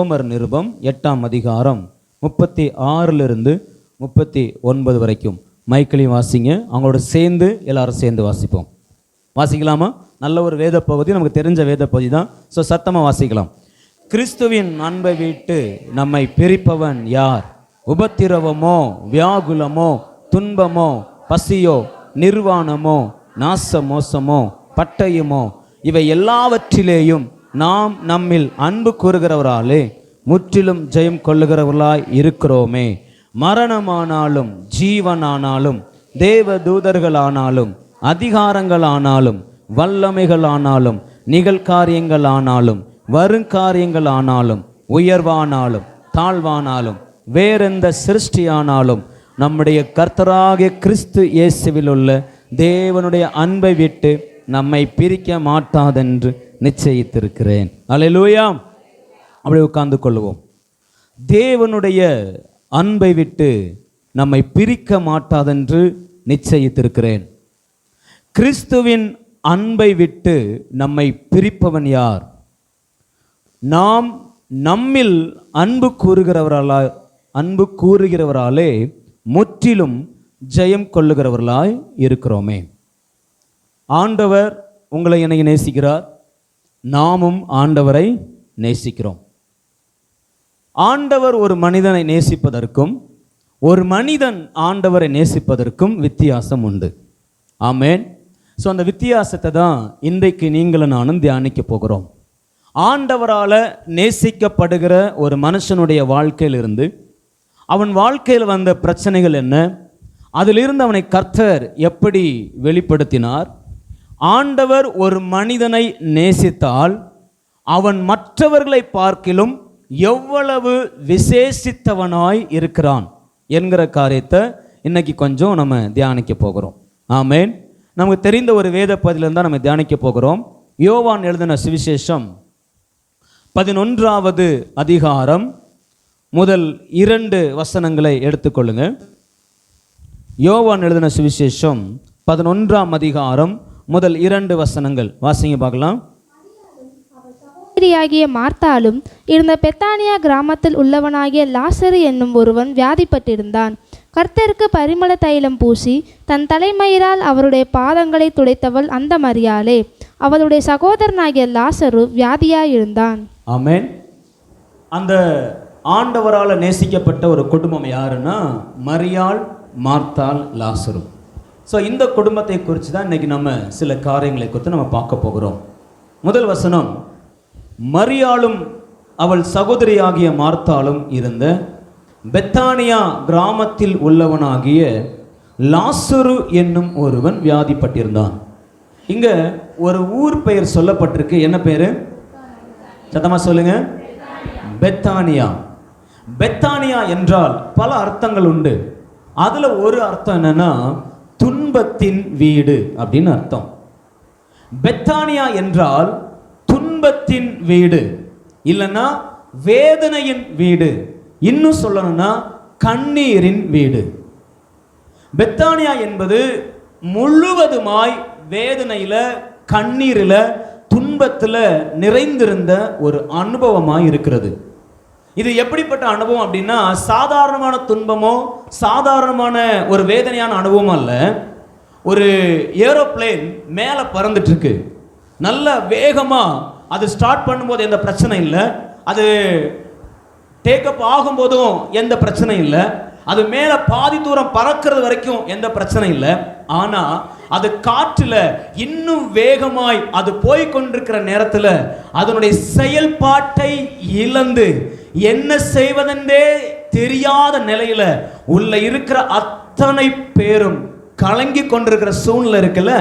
ரோமர் நிருபம் 8ஆம் அதிகாரம் 36 39 வரைக்கும். மைக்கிளையும் வாசிங்க, அவங்களோட சேர்ந்து எல்லாரும் சேர்ந்து வாசிப்போம். வாசிக்கலாமா? நல்ல ஒரு வேத பகுதி, நமக்கு தெரிஞ்ச வேத பகுதி தான். ஸோ சத்தமாக வாசிக்கலாம். கிறிஸ்துவின் அன்பை விட்டு நம்மை பிரிப்பவன் யார்? உபத்திரவமோ, வியாகுலமோ, துன்பமோ, பசியோ, நிர்வாணமோ, நாச மோசமோ, பட்டயமோ, இவை எல்லாவற்றிலேயும் நாம் நம்மில் அன்பு கூறுகிறவராலே முற்றிலும் ஜெயம் கொள்ளுகிறவர்களாய் இருக்கிறோமே. மரணமானாலும் ஜீவனானாலும் தேவ தூதர்களானாலும் அதிகாரங்களானாலும் வல்லமைகளானாலும் நிகழ்காரியங்களானாலும் வருங்காரியங்களானாலும் உயர்வானாலும் தாழ்வானாலும் வேறெந்த சிருஷ்டியானாலும் நம்முடைய கர்த்தராகிய கிறிஸ்து இயேசுவில் உள்ள தேவனுடைய அன்பை விட்டு நம்மை பிரிக்க மாட்டாதென்று நிச்சயித்திருக்கிறேன். அல்லேலூயா. அப்படி உட்கார்ந்து கொள்வோம். தேவனுடைய அன்பை விட்டு நம்மை பிரிக்க மாட்டாதென்று நிச்சயித்திருக்கிறேன். கிறிஸ்துவின் அன்பை விட்டு நம்மை பிரிப்பவன் யார்? நாம் நம்மில் அன்பு கூறுகிறவராலே முற்றிலும் ஜெயம் கொள்ளுகிறவர்களாய் இருக்கிறோமே. ஆண்டவர் உங்களை என்னை நேசிக்கிறார், நாமும் ஆண்டவரை நேசிக்கிறோம். ஆண்டவர் ஒரு மனிதனை நேசிப்பதற்கும் ஒரு மனிதன் ஆண்டவரை நேசிப்பதற்கும் வித்தியாசம் உண்டு. ஆமேன். ஸோ அந்த வித்தியாசத்தை தான் இன்றைக்கு நீங்களும் நானும் தியானிக்க போகிறோம். ஆண்டவரால் நேசிக்கப்படுகிற ஒரு மனுஷனுடைய வாழ்க்கையிலிருந்து அவன் வாழ்க்கையில் வந்த பிரச்சனைகள் என்ன, அதிலிருந்து அவனை கர்த்தர் எப்படி வெளிப்படுத்தினார், ஆண்டவர் ஒரு மனிதனை நேசித்தால் அவன் மற்றவர்களை பார்க்கிலும் எவ்வளவு விசேஷித்தவனாய் இருக்கிறான் என்கிற காரியத்தை இன்னைக்கு கொஞ்சம் நம்ம தியானிக்க போகிறோம். ஆமேன். நமக்கு தெரிந்த ஒரு வேத பகுதியிலிருந்து தான் நம்ம தியானிக்க போகிறோம். யோவான் எழுதின சுவிசேஷம் 11வது அதிகாரம் முதல் 2 வசனங்களை எடுத்துக்கொள்ளுங்க. யோவான் எழுதின சுவிசேஷம் 11ஆம் அதிகாரம் முதல் 2 வசனங்கள் வாசிங்க பார்க்கலாம். ஆகிய மார்த்தாலும் இருந்த பெத்தானியா கிராமத்தில் உள்ளவனாகிய லாசரு என்னும் ஒருவன் வியாதிப்பட்டிருந்தான். கர்த்தருக்கு பரிமள தைலம் பூசி தன் தலைமயிரால் அவருடைய பாதங்களை துடைத்தவள் அந்த மரியாளே. அவளுடைய சகோதரனாகிய லாசரு வியாதியாயிருந்தான். ஆமென். அந்த ஆண்டவரால் நேசிக்கப்பட்ட ஒரு குடும்பம் யாருன்னா மரியாள், மார்த்தாள், லாசரு. ஸோ இந்த குடும்பத்தை குறித்து தான் இன்னைக்கு நம்ம சில காரியங்களை குறித்து நம்ம பார்க்க போகிறோம். முதல் வசனம், மரியாளும் அவள் சகோதரியாகிய மார்த்தாளும் இருந்த பெத்தானியா கிராமத்தில் உள்ளவனாகிய லாசரு என்னும் ஒருவன் வியாதிப்பட்டிருந்தான். இங்க ஒரு ஊர் பெயர் சொல்லப்பட்டிருக்கு. என்ன பேரு? சத்தமா சொல்லுங்க. பெத்தானியா. பெத்தானியா என்றால் பல அர்த்தங்கள் உண்டு. அதுல ஒரு அர்த்தம் என்னன்னா துன்பத்தின் வீடு அப்படின்னு அர்த்தம். பெத்தானியா என்றால் துன்பத்தின் வீடு, இல்லைன்னா வேதனையின் வீடு, இன்னும் சொல்லணும்னா கண்ணீரின் வீடு. பெத்தானியா என்பது முழுவதுமாய் வேதனையில, கண்ணீரில, துன்பத்துல நிறைந்திருந்த ஒரு அனுபவமாய் இருக்கிறது. இது எப்படிப்பட்ட அனுபவம் அப்படின்னா சாதாரணமான துன்பமோ சாதாரணமான ஒரு வேதனையான அனுபவம் அல்ல. ஒரு ஏரோப்ளேன் மேலே பறந்துட்டு இருக்கு, நல்ல வேகமா அது ஸ்டார்ட் பண்ணும்போது எந்த பிரச்சனை இல்லை, அது டேக்கப் ஆகும்போதும் எந்த பிரச்சனை இல்லை, அது மேலே பாதி தூரம் பறக்கிறது வரைக்கும் எந்த பிரச்சனை இல்லை. ஆனா அது காற்றுல இன்னும் வேகமாய் அது போய்கொண்டிருக்கிற நேரத்தில் அதனுடைய செயல்பாட்டை இழந்து என்ன செய்வதென்றே தெரியாத நிலையில உள்ள இருக்கிற அத்தனை பேரும் கலங்கி கொண்டிருக்கிற சூழ்நிலை இருக்குல்ல,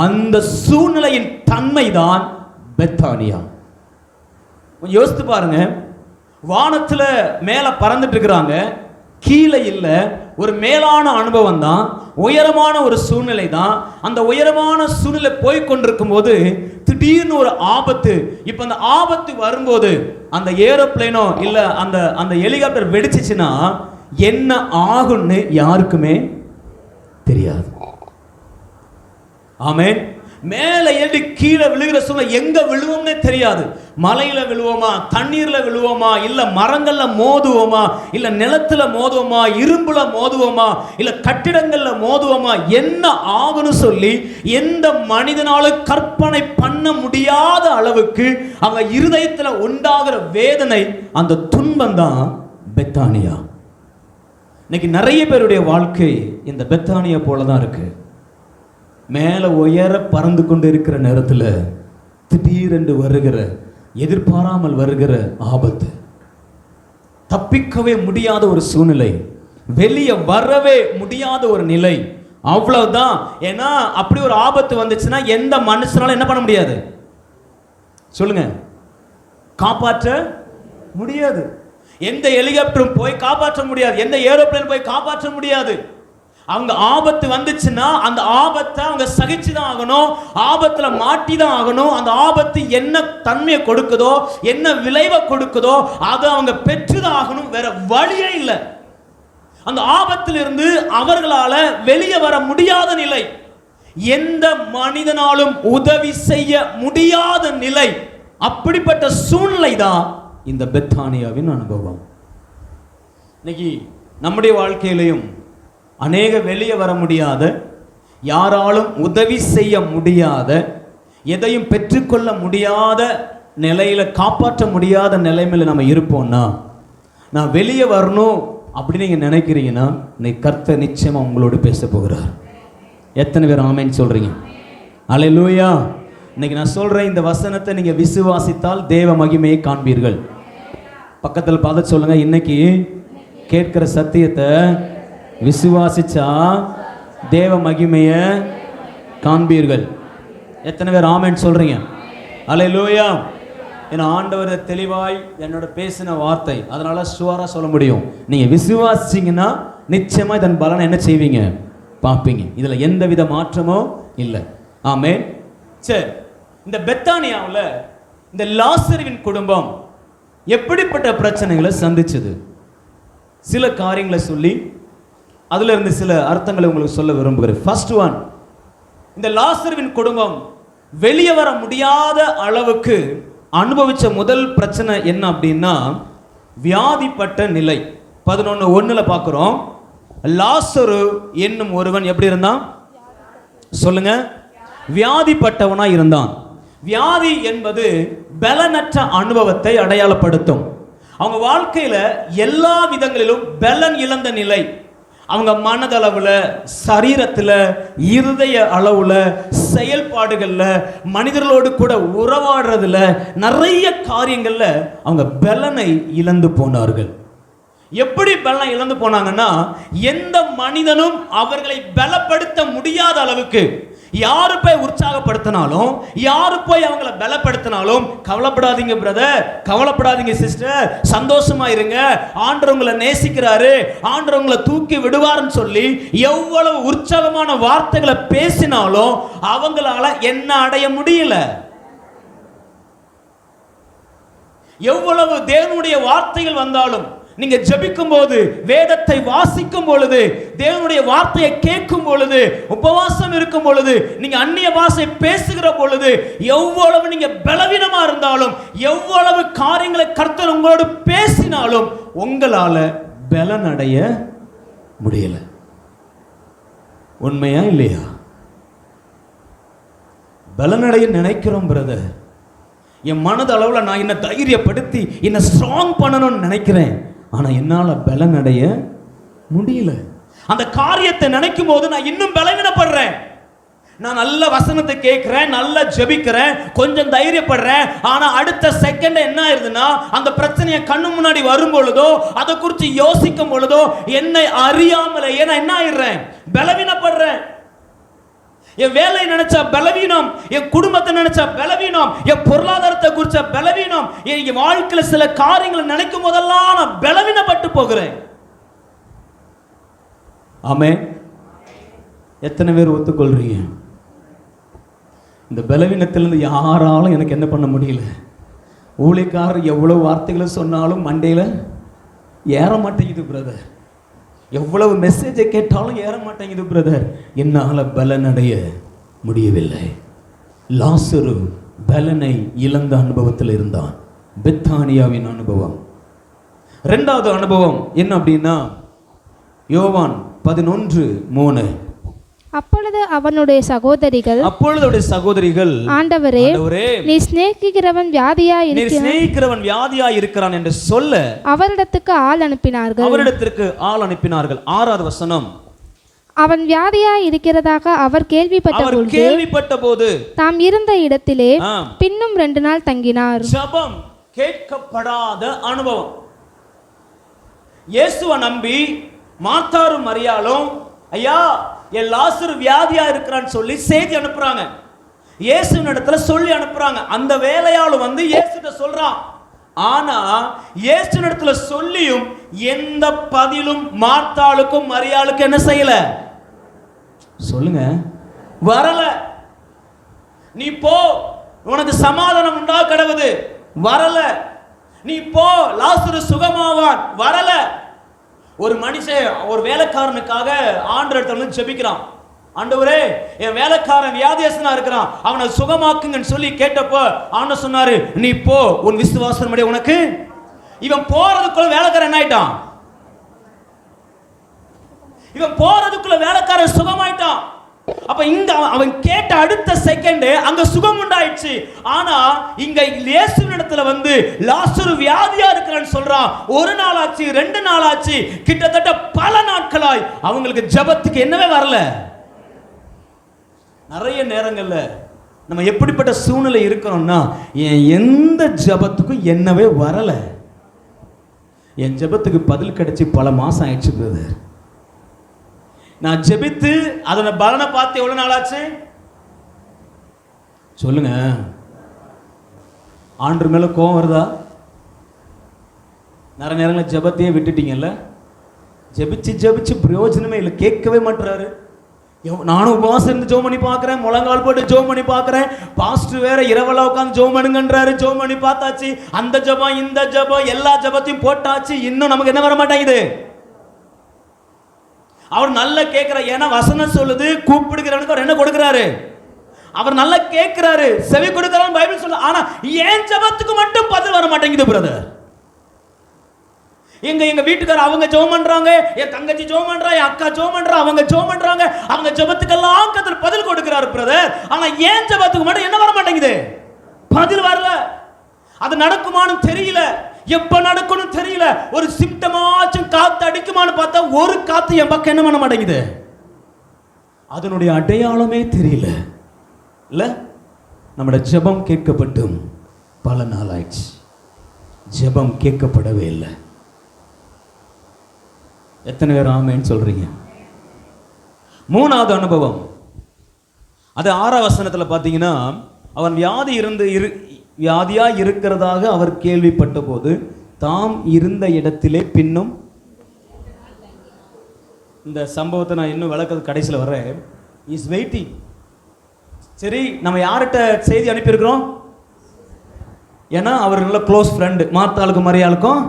அந்த சூழ்நிலையின் தன்மை தான் பெத்தானியா. யோசித்து பாருங்க. வானத்துல மேல பறந்துட்டு இருக்கிறாங்க, கீழே இல்லை, ஒரு மேலான அனுபவம் தான், உயரமான ஒரு சூழ்நிலை தான். அந்த உயரமான சூழ்நிலை போய்கொண்டிருக்கும் போது திடீர்னு ஒரு ஆபத்து. இப்ப அந்த ஆபத்து வரும்போது அந்த ஏரோப்ளேனோ இல்ல அந்த ஹெலிகாப்டர் வெடிச்சிச்சுன்னா என்ன ஆகும்னு யாருக்குமே தெரியாது. ஆமென். மேலே ஏறி கீழே விழுகிற சூழ்நிலை, எங்க விழுவோம்னே தெரியாது. மலையில விழுவோமா, தண்ணீர்ல விழுவோமா, இல்ல மரங்கள்ல மோதுவோமா, இல்ல நிலத்துல மோதுவோமா, இரும்புல மோதுவோமா, இல்ல கட்டிடங்கள்ல மோதுவோமா, என்ன ஆகுன்னு சொல்லி எந்த மனிதனாலும் கற்பனை பண்ண முடியாத அளவுக்கு அவங்க இருதயத்துல உண்டாகிற வேதனை, அந்த துன்பம் தான் பெத்தானியா. இன்னைக்கு நிறைய பேருடைய வாழ்க்கை இந்த பெத்தானியா போலதான் இருக்கு. மேலே உயர பறந்து கொண்டு இருக்கிற நேரத்தில் திடீரென்று வருகிற, எதிர்பாராமல் வருகிற ஆபத்து, தப்பிக்கவே முடியாத ஒரு சூழ்நிலை, வெளியே வரவே முடியாத ஒரு நிலை, அவ்வளவுதான். ஏன்னா அப்படி ஒரு ஆபத்து வந்துச்சுன்னா எந்த மனுஷனாலும் என்ன பண்ண முடியாது சொல்லுங்க, காப்பாற்ற முடியாது. எந்த ஹெலிகாப்டரும் போய் காப்பாற்ற முடியாது, எந்த ஏரோப்ளேன் போய் காப்பாற்ற முடியாது. அவங்க ஆபத்து வந்துச்சுன்னா அந்த ஆபத்தை அவங்க சகிச்சுதான் ஆகணும், ஆபத்துல மாட்டி தான் ஆகணும். அந்த ஆபத்து என்ன தன்மையை கொடுக்குதோ, என்ன விளைவை கொடுக்குதோ, அதை அவங்க பெற்றுதான் ஆகணும். வேற வழியே இல்லை. அந்த ஆபத்திலிருந்து அவர்களால வெளியே வர முடியாத நிலை, எந்த மனிதனாலும் உதவி செய்ய முடியாத நிலை, அப்படிப்பட்ட சூழ்நிலை தான் இந்த பெத்தானியாவின் அனுபவம். இன்னைக்கு நம்முடைய வாழ்க்கையிலையும் அநேக வெளியே வர முடியாத, யாராலும் உதவி செய்ய முடியாத, எதையும் பெற்றுக்கொள்ள முடியாத நிலையில, காப்பாற்ற முடியாத நிலைமையில நம்ம இருப்போம்னா, நான் வெளியே வரணும் அப்படின்னு நீங்க நினைக்கிறீங்கன்னா, இன்னைக்கு கர்த்தர் நிச்சயமா உங்களோடு பேச போகிறார். எத்தனை பேர் ஆமென் சொல்றீங்க? அல்லேலூயா. இன்னைக்கு நான் சொல்றேன், இந்த வசனத்தை நீங்க விசுவாசித்தால் தேவ மகிமையை காண்பீர்கள். பக்கத்தில் பார்த்து சொல்லுங்க, இன்னைக்கு கேட்கிற சத்தியத்தை விசுவாசிச்சா தேவ மகிமைய காண்பீர்கள். எத்தனை பேர் ஆமென் சொல்றீங்க? அல்லேலூயா. ஏன்னா ஆண்டவர் தெளிவாய் என்னோட பேசின வார்த்தை, அதனால ஷுவரா சொல்ல முடியும். நீங்க விசுவாசிச்சீங்கன்னா நிச்சயமா இதன் பலனை என்ன செய்வீங்க, பார்ப்பீங்க. இதுல எந்த வித மாற்றமோ இல்லை. ஆமென். சரி, இந்த பெத்தானியாவில் இந்த லாசருவின் குடும்பம் எப்படிப்பட்ட பிரச்சனைகளை சந்திச்சது, சில காரியங்களை சொல்லி அதுல இருந்து சில அர்த்தங்களை உங்களுக்கு சொல்ல விரும்புகிறேன். ஃபர்ஸ்ட் ஒன், இந்த லாசருவின் குடும்பம் வெளியே வர முடியாத அளவுக்கு அனுபவிச்ச முதல் பிரச்சனை என்ன அப்படின்னா, வியாதிப்பட்ட நிலை. 11:1 பார்க்கிறோம். லாசரு என்னும் ஒருவன் எப்படி இருந்தான் சொல்லுங்க, வியாதிப்பட்டவனா இருந்தான். வியாதி என்பது பலனற்ற அனுபவத்தை அடையாளப்படுத்தும். அவங்க வாழ்க்கையில எல்லா விதங்களிலும் பலன் இழந்த நிலை, அவங்க மனதளவுல, சரீரத்துல, இருதய அளவுல, செயல்பாடுகள்ல, மனிதர்களோடு கூட உறவாடுறதுல, நிறைய காரியங்கள்ல அவங்க பலனை இழந்து போனார்கள். எப்படி பலனை இழந்து போனாங்கன்னா, எந்த மனிதனும் அவர்களை பலப்படுத்த முடியாத அளவுக்கு, யாரு போய் உற்சாகப்படுத்தினாலும், யாரு போய் அவங்கள பலப்படுத்தினாலும், கவலைப்படாதீங்க பிரதர், கவலைப்படாதீங்க சிஸ்டர், சந்தோஷமா இருங்க, ஆண்டவர் உங்களை நேசிக்கிறாரு, ஆண்டவர் உங்களை தூக்கி விடுவார்னு சொல்லி எவ்வளவு உற்சாகமான வார்த்தைகளை பேசினாலும் அவங்களால என்ன அடைய முடியல. எவ்வளவு தேவனுடைய வார்த்தைகள் வந்தாலும், நீங்க ஜெபிக்கும் போது, வேதத்தை வாசிக்கும் பொழுது, தேவனுடைய வார்த்தையை கேட்கும் பொழுது, உபவாசம் இருக்கும் பொழுது, நீங்க அந்நிய பாஷை பேசுகிற பொழுது, எவ்வளவு நீங்க பலவீனமா இருந்தாலும், எவ்வளவு காரியங்களை கர்த்தர் உங்களோடு பேசினாலும் உங்களால பலன் அடைய முடியல. உண்மையா இல்லையா? பலனடைய நினைக்கிறோம் பிரதர், என் மனதளவில் நான் என்ன தைரியப்படுத்தி என்ன ஸ்ட்ராங் பண்ணணும்னு நினைக்கிறேன், ஆனா என்னால பலன் அடைய முடியல. அந்த காரியத்தை நினைக்கும் போது நான் இன்னும் பலவீனப்படுறேன். நான் நல்ல வசனத்தை கேட்கிறேன், நல்லா ஜெபிக்கிறேன், கொஞ்சம் தைரியப்படுறேன், ஆனா அடுத்த செகண்ட் என்ன ஆயிருதுன்னா, அந்த பிரச்சனையை கண்ணு முன்னாடி வரும் பொழுதோ, அதை குறித்து யோசிக்கும் பொழுதோ, என்னை அறியாமலேயே நான் என்ன ஆயிடுறேன், பலவீனப்படுறேன். என் வேலை நினைச்சா பலவீனம், என் குடும்பத்தை நினைச்சா பலவீனம், என் பொருளாதாரத்தை குறிச்ச பலவீனம், என் வாழ்க்கையில சில காரியங்களை நினைக்கும் போதெல்லாம் நான் பலவீனப்பட்டு போகிறேன். ஆமென். எத்தனை பேர் ஒத்துக்கொள்றீங்க? இந்த பலவீனத்திலிருந்து யாராலும் எனக்கு என்ன பண்ண முடியல. ஊழியக்காரர் எவ்வளவு வார்த்தைகளை சொன்னாலும் மண்டையில ஏற மாட்டேங்குது பிரதர், எவ்வளவு மெசேஜை கேட்டாலும் ஏற மாட்டேங்குது பிரதர், என்னால் பலனடைய முடியவில்லை. லாசரு பலனை இழந்த அனுபவத்தில் இருந்தான். பெத்தானியாவின் அனுபவம். இரண்டாவது அனுபவம் என்ன அப்படின்னா யோவான் 11:3. அப்பொழுது அவனுடைய சகோதரிகள் ஆண்டவரே நீ சிநேகிக்கிறவன் வியாதியாய் இருக்கிறான் என்று சொல்ல அவரிடத்துக்கு ஆள் அனுப்பினார்கள். 6வது வசனம். அவன் வியாதியாய் இருக்கிறதாக அவர் கேள்விப்பட்ட போது தாம் இருந்த இடத்திலே பின்னும் 2 நாள் தங்கினார். ஜெபம் கேட்கப்படாத அனுபவம். இயேசுவை நம்பி மார்த்தாரும் மரியாளும் ஐயா என் லாசரு வியாதியா இருக்கிறான்னு சொல்லி செய்தி அனுப்புறாங்க. இயேசுவின் இடத்துல சொல்லி அனுப்புறாங்க. அந்த வேலையாளும் வந்து இயேசுகிட்ட சொல்றான். ஆனா இயேசுவின் இடத்துல சொல்லியும் எந்த பதிலும் மார்த்தாளுக்கும் மரியாளுக்கும் என்ன செய்யல? சொல்லுங்க, வரல. நீ போ, உனக்கு சமாதானம் உண்டா கடவுது. வரல. நீ போ, லாசரு சுகமாவான். வரல. ஒரு மனுஷன் ஒரு வேலைக்காரனுக்காக ஆண்டவரிடத்துல வந்து ஜெபிக்கிறான். ஆண்டவரே என் வேலைக்காரன் வியாதியஸ்தனா இருக்கிறான், அவனை சுகமாக்குங்கன்னு சொல்லி கேட்டப்போ ஆண்டவர் சொன்னாரு, நீ போ, உன் விசுவாசம் உனக்கு. இவன் போறதுக்குள்ள வேலைக்காரன் என்ன ஆயிட்டான்? இவன் போறதுக்குள்ள வேலைக்காரன் சுகமாயிட்டான். அப்ப இங்க அவன் கேட்ட அடுத்த செகண்ட் அங்க சுகம் உண்டாயிடுச்சு. ஆனா இங்க இயேசுவின் இடத்துல வந்து லாசரு வியாதியா இருக்கிறான்னு சொல்றான். 1 நாள் ஆச்சு, 2 நாள் ஆச்சு, கிட்டத்தட்ட பல நாட்களாய் அவங்களுக்கு ஜெபத்துக்கு என்னவே வரல. நிறைய நேரங்கள்ல நம்ம எப்படிப்பட்ட சூழ்நிலை இருக்கிறோம்னா எந்த ஜெபத்துக்கும் என்னவே வரல. என் ஜெபத்துக்கு பதில் கிடைச்சி பல மாசம் ஆயிடுச்சு பிரதர். நான் ஜெபித்து அதனை பலனை பார்த்து எவ்வளவு நாள் ஆச்சு சொல்லுங்க. ஆண்டவர் மேல கோவம் வருதா? நிறைய நேரங்களில் ஜெபத்தையே விட்டுட்டீங்கல்ல. ஜெபிச்சு பிரயோஜனமே இல்லை. கேட்கவே மாட்டுறாரு. நானும் உபவாசம் இருந்து ஜோம் பண்ணி பார்க்குறேன், முழங்கால் போட்டு ஜோம் பண்ணி பார்க்குறேன். பாஸ்டர் வேற இரவெல்லாம் உட்காந்து ஜோம் பண்ணுங்கன்றாரு. ஜோம் பண்ணி பார்த்தாச்சு, அந்த ஜெபம் இந்த ஜெபம் எல்லா ஜெபத்தையும் போட்டாச்சு. இன்னும் நமக்கு என்ன வர மாட்டேங்குது? அவர் நல்லா கேட்கிறார். ஏன்னா வசனம் சொல்லுது, கூப்பிடுகிறவனுக்கு அவர் என்ன கொடுக்கிறாரு? அவர் நல்லா கேட்கிறாரு, செவி கொடுக்கிறாரு பைபிள் சொல்லுது. ஆனா ஏன் ஜெபத்துக்கு மட்டும் பதில் வர மாட்டேங்குது பிரதர்? எங்க வீட்டுக்காரர் அவங்க ஜெபம் பண்றாங்க, என் தங்கச்சி ஜெபம் பண்றா, என் அக்கா ஜெபம் பண்றா, அவங்க ஜெபம் பண்றாங்க, அவங்க ஜெபத்துக்கெல்லாம் கர்த்தர் பதில் கொடுக்கிறாரு பிரதர். ஆனா ஏன் ஜெபத்துக்கு மட்டும் என்ன வர மாட்டேங்குது? பதில் வரல. அது நடக்குமான்னு தெரியல, எப்ப நடக்கணும் தெரியல. ஒரு சிம்டமாச்சும் காத்து அடிக்குமான்னு பார்த்தா ஒரு காத்து என் பக்கம் என்ன பண்ண மாட்டேங்குது. அதனுடைய அடையாளமே தெரியல. இல்ல நம்முடைய ஜெபம் கேட்கப்பட்டும் பல நாள் ஆயிடுச்சு, ஜெபம் கேட்கப்படவே இல்லை. எத்தனை பேர் ஆமேன்னு சொல்றீங்க? 3வது அனுபவம், அது 6ஆம் வசனத்துல பார்த்தீங்கன்னா, அவன் வியாதியா இருக்கிறதாக அவர் கேள்விப்பட்ட போது தாம் இருந்த இடத்திலே பின்னும். இந்த சம்பவத்தை நான் இன்னும் விளக்கிறது கடைசியில் வர்றேன். Is waiting. சரி, நம்ம யார்கிட்ட செய்தி அனுப்பியிருக்கிறோம்? ஏன்னா அவர் நல்ல க்ளோஸ் ஃப்ரெண்டு, மார்த்தாளுக்கும் மரியாளுக்கும்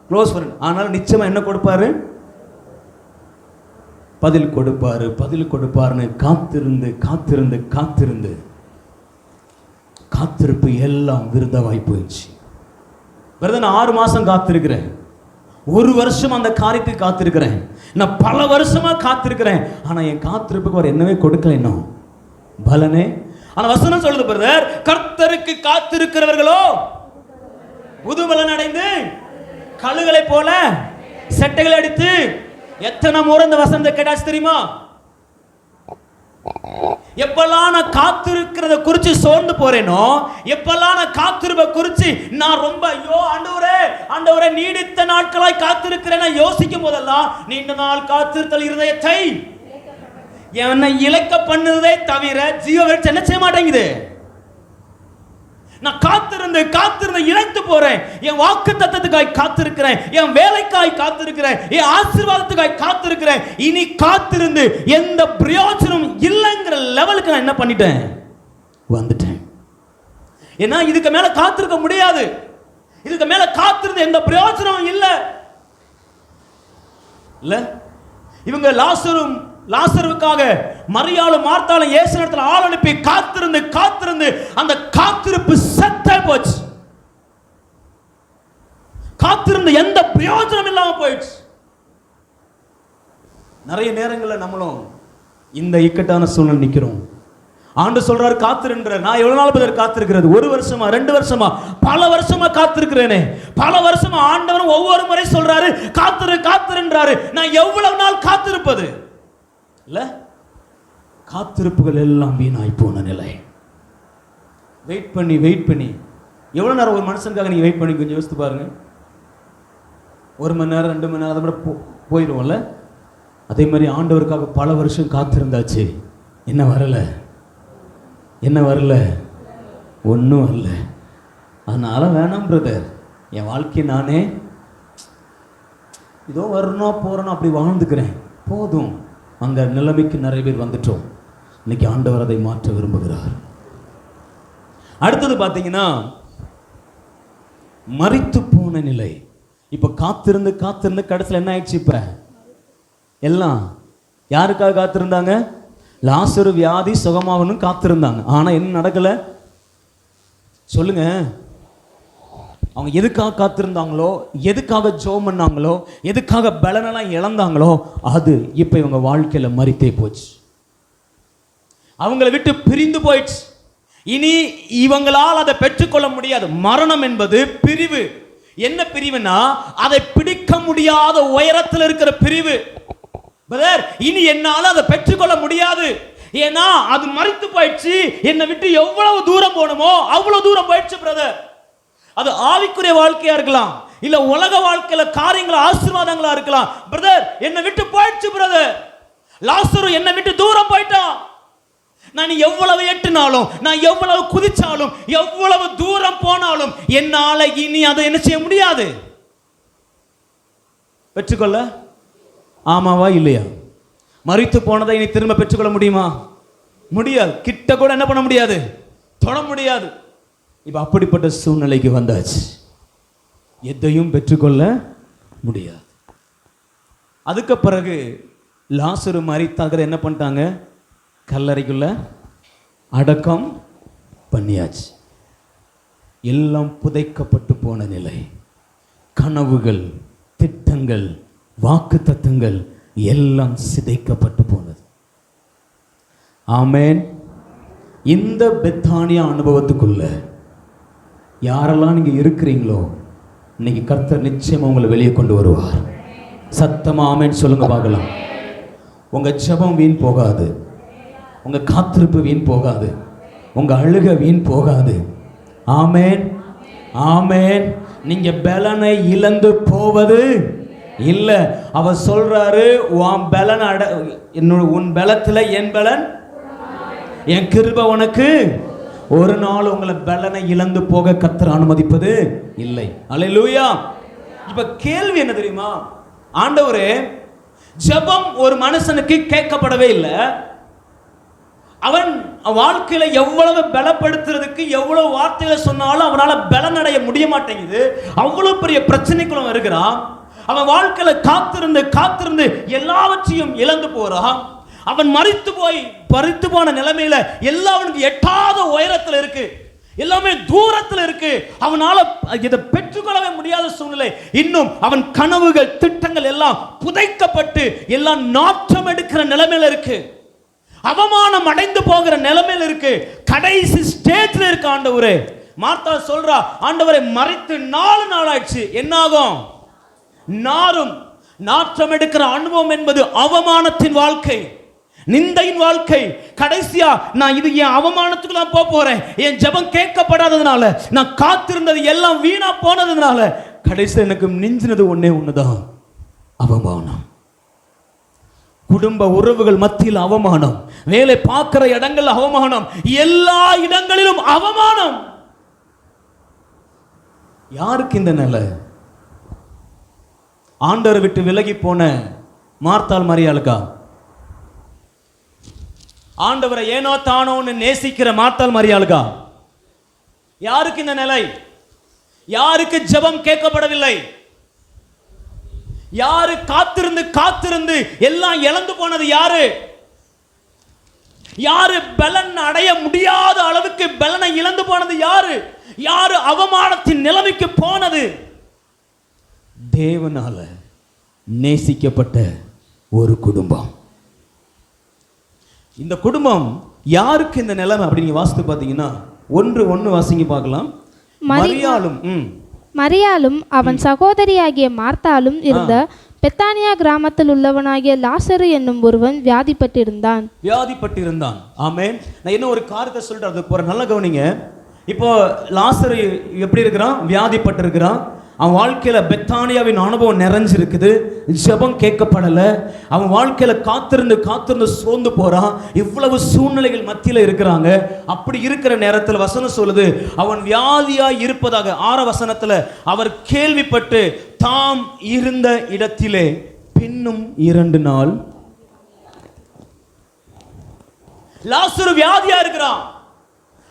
க்ளோஸ் ஃப்ரெண்ட். ஆனால் நிச்சயமா என்ன கொடுப்பாரு? பதில் கொடுப்பாரு. பதில் கொடுப்பாருன்னு காத்திருந்து காத்திருந்து காத்திருந்து காத்திருப்பு எல்லாம் விருதவாய் போயிடுச்சு. நான் 6 மாசம் காத்திருக்கிறேன், 1 வருஷம் அந்த காரியத்துக்கு காத்திருக்கிறேன், நான் பல வருஷமா காத்திருக்கிறேன். ஆனா என் காத்திருப்புக்கு அவர் என்னவே கொடுக்கல இன்னும் பலனே. ஆனா வசனம் சொல்லுது பிரதர், கர்த்தருக்கு காத்திருக்கிறவர்களோ புது பலன் அடைந்து கழுகளை போல செட்டைகளை அடித்து. எத்தனை முறை இந்த வசனத்தை கேட்டாச்சு தெரியுமா? எப்பெல்லாம் நான் காத்திருக்கிறத குறிச்சு சோர்ந்து போறேனோ, எப்பெல்லாம் நான் காத்திருப்ப குறிச்சு நான் ரொம்ப ஐயோ ஆண்டவரே நீடித்த நாட்களாய் காத்திருக்கிறேன் யோசிக்கும் போதெல்லாம், நீண்ட நாள் காத்திருத்தல் இருதயத்தை என்னை இலக்க பண்ணுவதே தவிர ஜீவ வெளிச்சம் என்ன செய்ய மாட்டேங்குது. நான் காத்திருந்து இழைத்து போறேன். என் வாக்கு தத்தத்துக்காய் காத்திருக்கிறேன், என் வேலைக்காய் காத்திருக்கிறேன், என் ஆசீர்வாதத்துக்காய் காத்திருக்கிறேன். இனி காத்திருந்து எந்த பிரயோஜனம் இல்லைங்கிற லெவலுக்கு நான் என்ன பண்ணிட்டேன்? வந்துட்டேன். ஏன்னா இதுக்கு மேல காத்திருக்க முடியாது. இதுக்கு மேல காத்திருந்து எந்த பிரயோஜனமும் இல்லை. இல்ல இவங்க லாசரும் லாசருவுக்காக மரியாளும் மார்த்தாளும் இயேசு இடத்துல ஆள் அனுப்பி காத்திருந்து காத்திருந்து அந்த காத்திருப்பு செத்தே போச்சு. காத்திருந்து எந்த பிரயோஜனம் இல்லாம போயிடுச்சு. நிறைய நேரங்களில் நம்மளும் இந்த இக்கட்டான சூழ்நிலை நிற்கிறோம். ஆண்டு சொல்றாரு காத்திருன்ற. நான் எவ்வளவு நாள் பதில் காத்திருக்கிறது? 1 வருஷமா, 2 வருஷமா, பல வருஷமா காத்திருக்கிறேனே. பல வருஷமா ஆண்டவரும் ஒவ்வொரு முறை சொல்றாரு காத்திரு காத்திருன்றாரு. நான் எவ்வளவு நாள் காத்திருப்பது? இல்ல, காத்திருப்புகள் எல்லாம் வீணாய் போன நிலை. வெயிட் பண்ணி வெயிட் பண்ணி எவ்வளவு நேரம் ஒரு மனுஷனுக்காக நீங்க வெயிட் பண்ணி கொஞ்சம் யோசித்து பாருங்க. 1 மணி நேரம் 2 மணி நேரம் அதை விட போயிடுவோம்ல. அதே மாதிரி ஆண்டவருக்காக பல வருஷம் காத்திருந்தாச்சு. என்ன வரல, என்ன வரல, ஒன்றும் வரல. அதனால வேணாம் பிரதர், என் வாழ்க்கை நானே இதோ வரணும் போறணும் அப்படி வாழ்ந்துக்கிறேன் போதும். அந்த நிலைமைக்கு நிறைய பேர் வந்துட்டோம். இன்னைக்கு ஆண்டவர் அதை மாற்ற விரும்புகிறார். அடுத்தது பார்த்தீங்கன்னா மரித்து போன நிலை. இப்ப காத்திருந்து காத்திருந்து கடைசியில் என்ன ஆயிடுச்சு? இப்ப எல்லாம் யாருக்காக காத்திருந்தாங்க? லாசரு வியாதி சுகமாகணும் காத்திருந்தாங்க. ஆனா என்ன நடக்கல சொல்லுங்க? அவங்க எதுக்காக காத்திருந்தாங்களோ, எதுக்காக ஜெபம் பண்ணாங்களோ, எதுக்காக பலனெல்லாம் இழந்தாங்களோ, அது இப்ப இவங்க வாழ்க்கையில மரித்தே போச்சு. அவங்கள விட்டு பிரிந்து போயிடுச்சு. இனி இவங்களால் அதை பெற்றுக்கொள்ள முடியாது. மரணம் என்பது பிரிவு. என்ன பிரிவுனா, அதை பிடிக்க முடியாத உயரத்தில் இருக்கிற பிரிவு. பிரதர், இனி என்னால அதை பெற்றுக்கொள்ள முடியாது. ஏன்னா அது மரித்து போயிடுச்சு. என்னை விட்டு எவ்வளவு தூரம் போகணுமோ அவ்வளவு தூரம் போயிடுச்சு பிரதர். அது ஆவிக்குரிய வாழ்க்கையா இருக்கலாம், இல்ல உலக வாழ்க்கையில காரியங்கள் ஆசீர்வாதங்களா இருக்கலாம். பிரதர், என்னை விட்டு போயிடுச்சு பிரதர். லாசரு என்னை விட்டு தூரம் போயிட்டான். நான் எவ்வளவு எட்டுனாலும், நான் எவ்வளவு குதிச்சாலும், எவ்வளவு தூரம் போனாலும் என்னால இனி அதை என்ன செய்ய முடியாது, பெற்றுக்கொள்ள. ஆமாவா இல்லையா? மரித்து போனதை இனி திரும்ப பெற்றுக்கொள்ள முடியுமா? முடியாது. கிட்ட கூட என்ன பண்ண முடியாது, தொட முடியாது. இப்ப அப்படிப்பட்ட சூழ்நிலைக்கு வந்தாச்சு. எதையும் பெற்றுக்கொள்ள முடியாது. அதுக்கு பிறகு லாசரு மரித்தாக என்ன பண்ணிட்டாங்க? கல்லறைக்குள்ள அடக்கம் பண்ணியாச்சு. எல்லாம் புதைக்கப்பட்டு போன நிலை. கனவுகள், திட்டங்கள், வாக்கு தத்தங்கள் எல்லாம் சிதைக்கப்பட்டு போனது. ஆமென். இந்த பெத்தானியா அனுபவத்துக்குள்ள யாரெல்லாம் நீங்க இருக்கிறீங்களோ, இன்னைக்கு கர்த்தர் நிச்சயமா உங்களை வெளியே கொண்டு வருவார். சத்தமா ஆமென் சொல்லுங்க பார்க்கலாம். உங்க ஜெபம் வீண் போகாது, உங்க காத்திருப்பு வீண் போகாது, உங்க அழுக வீண் போகாது. ஆமென், ஆமென். நீங்க பலனை இழந்து போவது இல்ல. அவர் சொல்றாரு, உன் பலன் உன் பலத்துல என் பலன், என் கிருபை உனக்கு. ஒரு நாள் உங்களை பலனை இழந்து போக கர்த்தர் அனுமதிப்பது இல்லை. அல்லேலூயா. இப்ப கேள்வி என்ன தெரியுமா? ஆண்டவரே, ஜெபம் ஒரு மனுஷனுக்கு கேட்கப்படவே இல்லை. அவன் வாழ்க்கையில எவ்வளவு பலப்படுத்துறதுக்கு எவ்வளவு வார்த்தைகளை சொன்னாலும் அவனால பலன் அடைய முடிய மாட்டேங்குது. அவ்வளவு பெரிய பிரச்சனைக்குள்ள இருக்கிறான். அவன் வாழ்க்கையில காத்திருந்து காத்திருந்து எல்லாவற்றையும் இழந்து போறான். அவன் மரித்து போன நிலைமையில எல்லாம் அவனுக்கு எட்டாத உயரத்தில் இருக்கு, எல்லாமே தூரத்தில் இருக்கு. அவனால இதை பெற்றுக்கொள்ளவே முடியாத சூழ்நிலை. இன்னும் அவன் கனவுகள், திட்டங்கள் எல்லாம் புதைக்கப்பட்டு எல்லாம் நாற்றம் எடுக்கிற நிலைமையில இருக்கு. அவமானம் அடைந்து போகிற நிலைமையில இருக்கு. கடைசி ஸ்டேஜ்ல இருக்கு. ஆண்டவரே, மார்த்தா சொல்றா, ஆண்டவரே மரித்து 4 நாள் ஆயிடுச்சு. என்ன ஆகும்? நாரும். நாற்றம் எடுக்கிற அனுபவம் என்பது அவமானத்தின் வாழ்க்கை, நிந்தையின் வாழ்க்கை. கடைசியா நான் இது என் அவமானத்துக்கு நான் போறேன், என் ஜெபம் கேட்கப்படாததுனால, நான் காத்திருந்தது எல்லாம் வீணா போனதுனால கடைசியில் எனக்கு நெஞ்சினது ஒண்ணுதான், அவமானம். குடும்ப உறவுகள் மத்தியில் அவமானம், வேலை பார்க்கிற இடங்கள் அவமானம், எல்லா இடங்களிலும் அவமானம். யாருக்கு இந்த நிலை? ஆண்டவர் விட்டு விலகி போன மார்த்தாள் மரியாளுக்கா? ஆண்டவரை ஏனோ தானோன்னு நேசிக்கிற மார்த்தாள் மரியாளுக்கா? யாருக்கு இந்த நிலை? யாருக்கு ஜெபம் கேட்கப்படவில்லை? யாரு காத்திருந்து காத்திருந்து எல்லாம் இழந்து போனது யாரு? யாரு பலன் அடைய முடியாத அளவுக்கு பலனை இழந்து போனது யாரு? யாரு அவமானத்தின் நிலைமைக்கு போனது? தேவனால நேசிக்கப்பட்ட ஒரு குடும்பம். இந்த குடும்பம் யாருக்கு இந்த நிலைமை அப்படின்னு வாசித்து பார்த்தீங்கன்னா 1:1 வாசிங்க பார்க்கலாம். மரியாளும் அவன் சகோதரியாகிய மார்த்தாலும் இருந்த பெத்தானியா கிராமத்தில் உள்ளவனாகிய லாசரு என்னும் ஒருவன் வியாதிப்பட்டிருந்தான். ஆமென். நான் என்ன ஒரு காரியத்தை சொல்றது போற, நல்ல கவனிங்க. இப்போ லாசரு எப்படி இருக்கிறான்? வியாதிப்பட்டு இருக்கிறான். அவன் வாழ்க்கையில பெத்தானியாவின் அனுபவம் நிறைஞ்சிருக்குது. ஜெபம் கேட்கப்படலை. அவன் வாழ்க்கையில காத்திருந்து சோர்ந்து போறான். இவ்வளவு சூழ்நிலைகள் மத்தியில இருக்கிறாங்க. அப்படி இருக்கிற நேரத்தில் வசனம் சொல்லுது, அவன் வியாதியாய் இருப்பதாக 6 வசனத்துல அவர் கேள்விப்பட்டு தாம் இருந்த இடத்திலே பின்னும் 2 நாள் லாசரு வியாதியா இருக்கிறான்.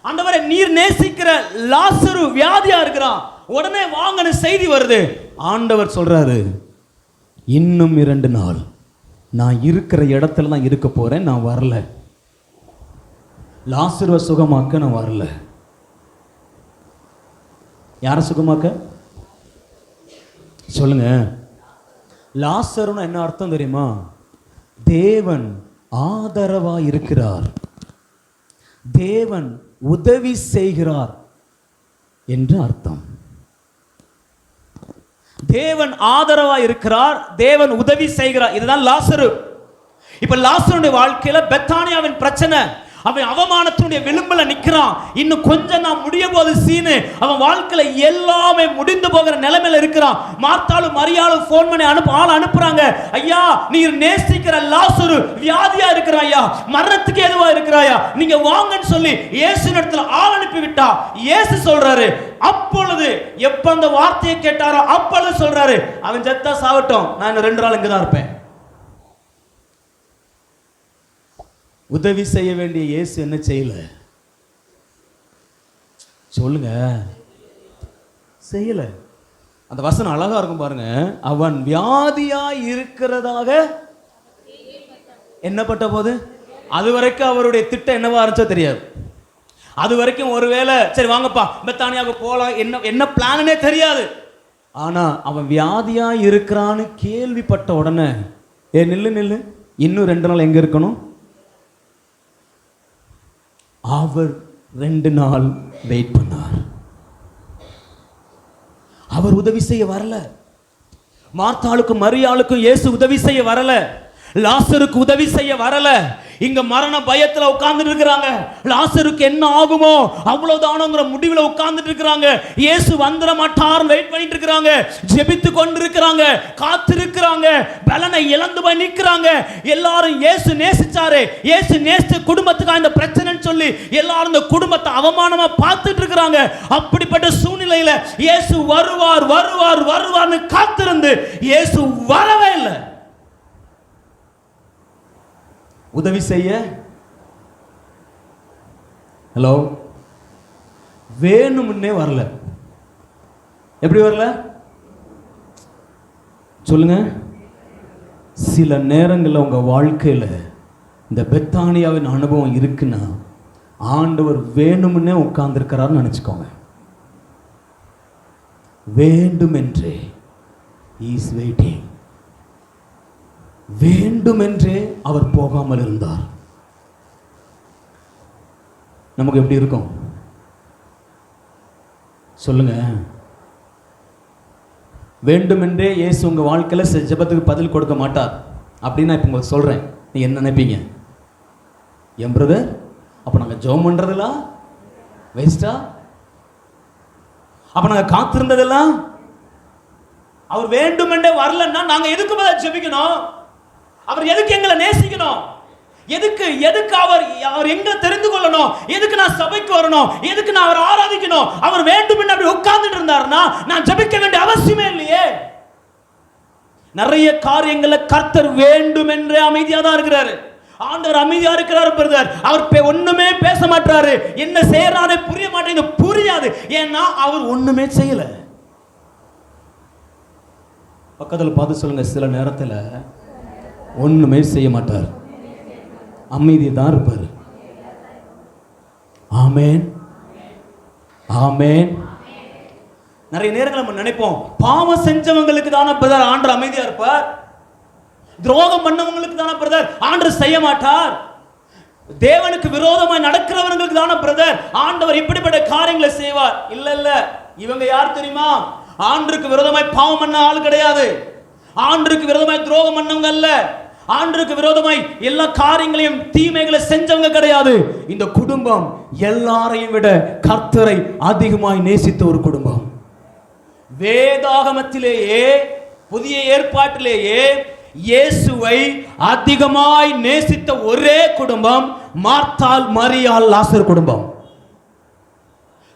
ஆண்டவரே, நீர் நேசிக்கிற லாசரு வியாதியா இருக்கிறான். உடனே வாங்கன்னு செய்தி வருது. ஆண்டவர் சொல்றாரு, இன்னும் 2 நாள் நான் இருக்கிற இடத்துல தான் இருக்க போறேன். நான் வரல. லாசருவை சுகமாக்க நான் வரல. யாரை சுகமாக்க சொல்லுங்க? லாசருன்னு என்ன அர்த்தம் தெரியுமா? தேவன் ஆதரவா இருக்கிறார், தேவன் உதவி செய்கிறார் என்று அர்த்தம். தேவன் ஆதரவா இருக்கிறார், தேவன் உதவி செய்கிறார். இதுதான் லாசரு. இப்ப லாசருடைய வாழ்க்கையில பெத்தானியாவின் பிரச்சனை. அவன் அவமானத்தினுடைய விளிம்புல நிக்கிறான். இன்னும் கொஞ்சம் நான் முடிய போது சீனு. அவன் வாழ்க்கையில எல்லாமே முடிந்து போகிற நிலைமையில இருக்கிறான். மார்த்தாலும் மரியாளும் போன் பண்ணி ஆள் அனுப்புறாங்க. ஐயா, நீர் நேசிக்கிற லாசரு வியாதியா இருக்கிறாயா, மரணத்துக்கு எதுவா இருக்கிறாயா, நீங்க வாங்கன்னு சொல்லி இயேசு இடத்துல ஆள் அனுப்பி விட்டா. இயேசு சொல்றாரு, அப்பொழுது எப்ப அந்த வார்த்தையை கேட்டாரோ அப்பொழுது சொல்றாரு, அவன் செத்தா சாவட்டும், நான் இன்னும் 2 நாள் இங்கதான் இருப்பேன். உதவி செய்ய வேண்டிய இயேசு என்ன செய்யல? சொல்லுங்க, செய்யல. அந்த வசனம் அழகா இருக்கும் பாருங்க. அவன் வியாதியாய் இருக்கிறதாக என்னப்பட்ட போது, அது வரைக்கும் அவருடைய திட்டம் என்னவா இருந்துச்சோ தெரியாது. அது வரைக்கும் ஒருவேளை சரி வாங்கப்பா பெத்தானியாவுக்கு போலாம், என்ன பிளானே தெரியாது. ஆனா அவன் வியாதியாய் இருக்கிறான்னு கேள்விப்பட்ட உடனே, நில்லு, இன்னும் 2 நாள் எங்க இருக்கணும்? அவர் 2 நாள் வெயிட் பண்ணார். அவர் உதவி செய்ய வரல. மார்த்தாளுக்கும் மரியாளுக்கும் இயேசு உதவி செய்ய வரல. லாசருக்கு உதவி செய்ய வரல. இங்க மரண பயத்துல உட்கார்ந்துட்டு இருக்கிறாங்க. லாசருக்கு என்ன ஆகுமோ அவ்வளவுதானங்கிற முடிவுல உட்கார்ந்துட்டு இருக்கிறாங்க. இயேசு வந்துட மாட்டார் வெயிட் பண்ணிட்டு இருக்கிறாங்க. ஜெபித்து கொண்டிருக்கிறாங்க, காத்திருக்கிறாங்க, பலனை இழந்து போய் நிற்கிறாங்க. எல்லாரும் இயேசு நேசிச்சாரு, இயேசு நேசிச்ச குடும்பத்துக்கு இந்த பிரச்சனைன்னு சொல்லி எல்லாரும் இந்த குடும்பத்தை அவமானமா பார்த்துட்டு இருக்கிறாங்க. அப்படிப்பட்ட சூழ்நிலையில இயேசு வருவார்னு காத்திருந்து இயேசு வரவே இல்லை. உதவி செய்ய ஹலோ வேணும்னே வரல. எப்படி வரல சொல்லுங்க? சில நேரங்களில் உங்க வாழ்க்கையில இந்த பெத்தானியாவின் அனுபவம் இருக்குன்னா ஆண்டவர் வேணும்னே உட்கார்ந்துருக்கிறார்னு நினைச்சுக்கோங்க. வேண்டுமென்றே இஸ் வெயிட்டிங். வேண்டுமென்றே அவர் போகாமல் இருந்தார். நமக்கு எப்படி இருக்கும் சொல்லுங்க? வேண்டுமென்றே இயேசு உங்க வாழ்க்கையில ஜெபத்துக்கு பதில் கொடுக்க மாட்டார் அப்படின்னு இப்போ உங்களுக்கு சொல்றேன். நீங்க என்ன நினைப்பீங்க? என் பிரதர், அப்ப நாங்க ஜெபம் பண்றதெல்லாம் வேஸ்டா? அப்ப நாங்க காத்திருந்ததெல்லாம்? அவர் வேண்டுமென்றே வரலன்னா நாங்க எதுக்கு பதில் ஜெபிக்கணும்? அவர் எதுக்கு எங்களை நேசிக்கணும்? எதுக்கு அவர் எங்க தெரிந்து கொள்ளணும்? எதுக்கு நான் சபைக்கு வரணும்? எதுக்கு நான் அவர் ஆராதிக்கணும்? அவர் வேண்டும் அப்படி உட்கார்ந்துட்டு இருந்தாருன்னா நான் ஜெபிக்க வேண்டிய அவசியமே இல்லையே. நிறைய காரியங்களை கர்த்தர் வேண்டும் என்றே அமைதியா தான் இருக்கிறாரு. ஆண்டவர் அமைதியா இருக்கிறாரு பிரதர். அவர் ஒண்ணுமே பேச மாட்டாரு. என்ன செய்யறாரு புரிய மாட்டேங்குது. புரியாது. ஏன்னா அவர் ஒண்ணுமே செய்யல. பக்கத்தில் பார்த்து சொல்லுங்க, சில நேரத்தில் ஒண்ணுமே செய்ய மாட்டார், அமைதி தான் இருப்பார். ஆமேன், ஆமேன். நிறைய நேரங்கள் நம்ம நினைப்போம், பாவம் செஞ்சவங்களுக்கு தானே பிரதர் ஆண்டவர் அமைதியா இருப்பார், துரோகம் பண்ணவங்களுக்கு தானே பிரதர் ஆண்டவர் செய்ய மாட்டார், தேவனுக்கு விரோதமாய் நடக்கிறவங்களுக்கு தானே பிரதர் ஆண்டவர் இப்படிப்பட்ட காரியங்களை செய்வார். இல்ல இல்ல, இவங்க யார் தெரியுமா? ஆண்டவருக்கு விரோதமாய் பாவம் பண்ண ஆள் கிடையாது, ஆண்டவருக்கு விரோதமாய் துரோகம் பண்ணவங்க அல்ல, ஆண்டவருக்கு விரோதமாய் எல்லா காரியங்களையும் தீமைகளை செஞ்சவங்க கிடையாது. இந்த குடும்பம் எல்லாரையும் விட கர்த்தரை அதிகமாய் நேசித்த ஒரு குடும்பம். வேதாகமத்திலேயே புதிய ஏற்பாட்டிலேயே இயேசுவை அதிகமாய் நேசித்த ஒரே குடும்பம் மார்த்தாள், மரியாள், லாசர் குடும்பம்.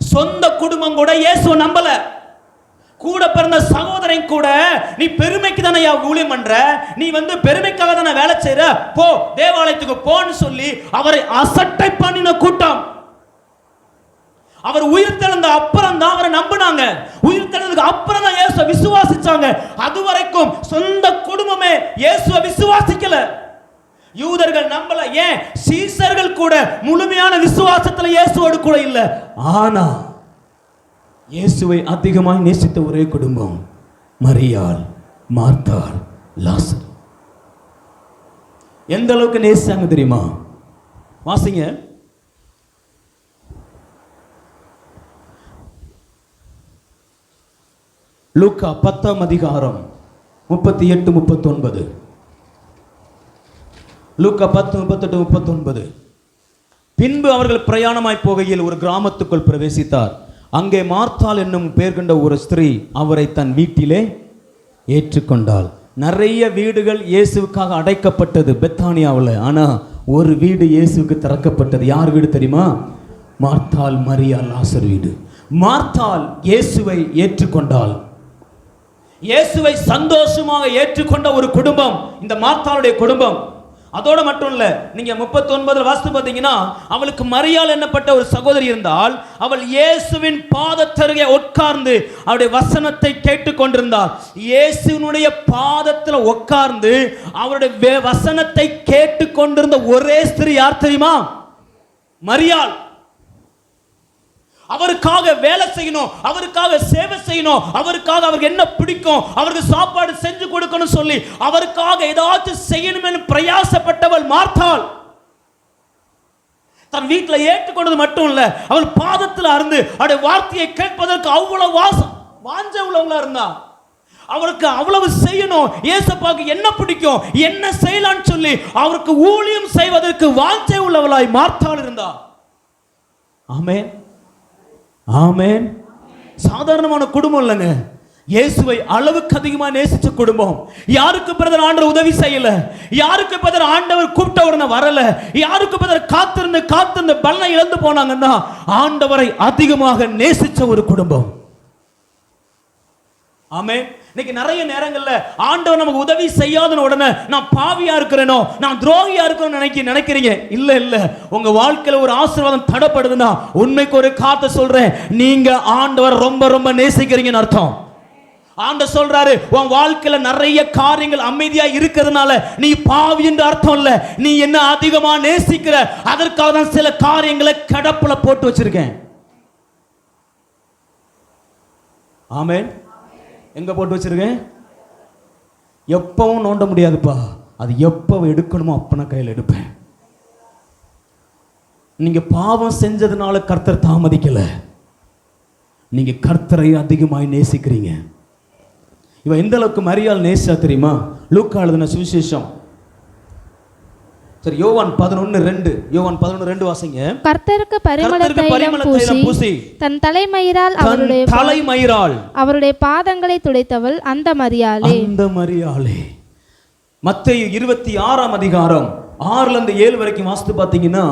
சொந்த குடும்பம் கூட இயேசுவை நம்பல. கூட பிறந்த சகோதரன் கூட, நீ பெருமைக்கு தானே ஊழியம் பண்ற, நீ பெருமைக்காக தானே வேலை செய்யற, போ தேவாலயத்துக்கு போன்னு சொல்லி அவரை அசட்டை பண்ணின கூட்டம். அவர் உயிர் தெழுந்த அப்புறம் தான் அவரை நம்பினாங்க, உயிர் தெழுந்ததுக்கு அப்புறம் தான் இயேசுவை விசுவாசிச்சாங்க. அதுவரைக்கும் சொந்த குடும்பமே இயேசுவை விசுவாசிக்கல, யூதர்கள் நம்பல. ஏன்? சீசர்கள் கூட முழுமையான விசுவாசத்துல இயேசுவோடு கூட இல்ல. ஆனா இயேசுவை அதிகமாய் நேசித்த ஒரே குடும்பம் மரியாள், மார்த்தாள், லாசர். எந்த அளவுக்கு நேசிச்சாங்க தெரியுமா? வாசிங்க, லூக்கா 10ஆம் அதிகாரம் 38-39. லூக்கா 10:38-39. பின்பு அவர்கள் பிரயாணமாய் போகையில் ஒரு கிராமத்துக்குள் பிரவேசித்தார். அங்கே மார்த்தாள் என்னும் பெயர் கொண்ட ஒரு ஸ்திரீ அவரை தன் வீட்டிலே ஏற்றுக்கொண்டாள். நிறைய வீடுகள் இயேசுவுக்காக அடைக்கப்பட்டது பெத்தானியாவில். ஆனால் ஒரு வீடு இயேசுவுக்கு திறக்கப்பட்டது. யார் வீடு தெரியுமா? மார்த்தாள், மரியாள், லாசர் வீடு. மார்த்தாள் இயேசுவை ஏற்றுக்கொண்டாள். இயேசுவை சந்தோஷமாக ஏற்றுக்கொண்ட ஒரு குடும்பம் இந்த மார்த்தாளுடைய குடும்பம். அதோட மட்டும் இல்ல, நீங்க 39 வாசித்து பார்த்தீங்கன்னா, அவளுக்கு மரியாள் என்னப்பட்ட ஒரு சகோதரி இருந்தால், அவள் இயேசுவின் பாதத்தருகே உட்கார்ந்து அவருடைய வசனத்தை கேட்டுக்கொண்டிருந்தாள். இயேசுவினுடைய பாதத்தில் உட்கார்ந்து அவருடைய வசனத்தை கேட்டுக்கொண்டிருந்த ஒரே ஸ்திரீ யார் தெரியுமா? மரியாள். அவருக்காக வேலை செய்யணும், அவருக்காக சேவை செய்யணும், அவருக்காக அவருக்கு என்ன பிடிக்கும், அவருக்கு சாப்பாடு செஞ்சு கொடுக்கணும் சொல்லி அவருக்காக ஏதாச்சும் செய்யணும் என்று பிரயாசப்பட்டவள் மார்த்தாள். தன் வீட்டில் ஏற்றுக்கொண்டது மட்டும் இல்ல, அவள் பாதத்தில் அருந்து அவருடைய வார்த்தையை கேட்பதற்கு அவ்வளவு வாஞ்ச உள்ளவங்களா இருந்தா. அவருக்கு அவ்வளவு செய்யணும், ஏசப்பாக்கு என்ன பிடிக்கும், என்ன செய்யலான்னு சொல்லி அவருக்கு ஊழியம் செய்வதற்கு வாஞ்சை உள்ளவளாய் மார்த்தாள் இருந்தா. ஆமென், ஆமென். சாதாரணமான குடும்பம் இல்லைங்க, இயேசுவை அளவுக்கு அதிகமாக நேசிச்ச குடும்பம். யாருக்கு பிரதர் ஆண்டவர் உதவி செய்யல, யாருக்கு பிரதர் ஆண்டவர் கூப்பிட்ட உடனே வரல, யாருக்கு பிரதர் காத்திருந்து பலனை இழந்து போனாங்கன்னா ஆண்டவரை அதிகமாக நேசிச்ச ஒரு குடும்பம். ஆமென். இன்னைக்கு நிறைய நேரங்கள்ல ஆண்டவர் நமக்கு உதவி செய்யாத உடனே நான் பாவியா இருக்கிறேனோ, நான் துரோகியா இருக்கேன்னு நினைக்கிறீங்க. இல்ல இல்ல, உங்க வாழ்க்கையில ஒரு ஆசீர்வாதம் தடப்படுதுன்னா உண்மைக்கு ஒரு காத்த சொல்றேன், நீங்க ஆண்டவர் ரொம்ப ரொம்ப நேசிக்கிறீங்கன்னு அர்த்தம். ஆண்டவர் சொல்றாரு, உன் வாழ்க்கையில நிறைய காரியங்கள் அமைதியா இருக்கிறதுனால நீ பாவி என்று அர்த்தம் இல்ல, நீ என்ன அதிகமா நேசிக்கிற, அதற்காக தான் சில காரியங்களை கடப்புல போட்டு வச்சிருக்கேன். ஆமென். எங்க போட்டு வச்சிருக்கேன்? எப்பவும் நோண்ட முடியாதுப்பா, அது எப்போ எடுக்கணுமோ அப்ப நான் கையில் எடுப்பேன். நீங்க பாவம் செஞ்சதுனால கர்த்தர் தாமதிக்கல, நீங்க கர்த்தரை அதிகமாய் நேசிக்கிறீங்க. இவன் எந்த அளவுக்கு மரியாள் நேசிச்சா தெரியுமா? லூக்கா எழுதின சுவிசேஷம், சரி, யோவான் 11:2. யோவான் 11:2 வாசிங்க. கர்த்தருக்கு பரிமள தைலம் பூசி தன் தலைமயிரால் அவருடைய பாதங்களை துடைத்தவள் அந்த மரியாளே. அந்த மரியாளே. மத்தேயு 26ஆம் அதிகாரம் 6-7 வரைக்கும் வாசித்து பார்த்தீங்கன்னா,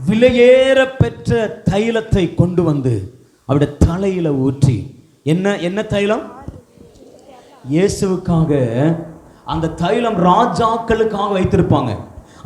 விலையேற பெற்ற தைலத்தை கொண்டு வந்து அவருடைய தலையில ஊற்றி, என்ன தைலம்? இயேசுவுக்காக. அந்த தைலம் ராஜாக்களுக்காக வைத்திருப்பாங்க.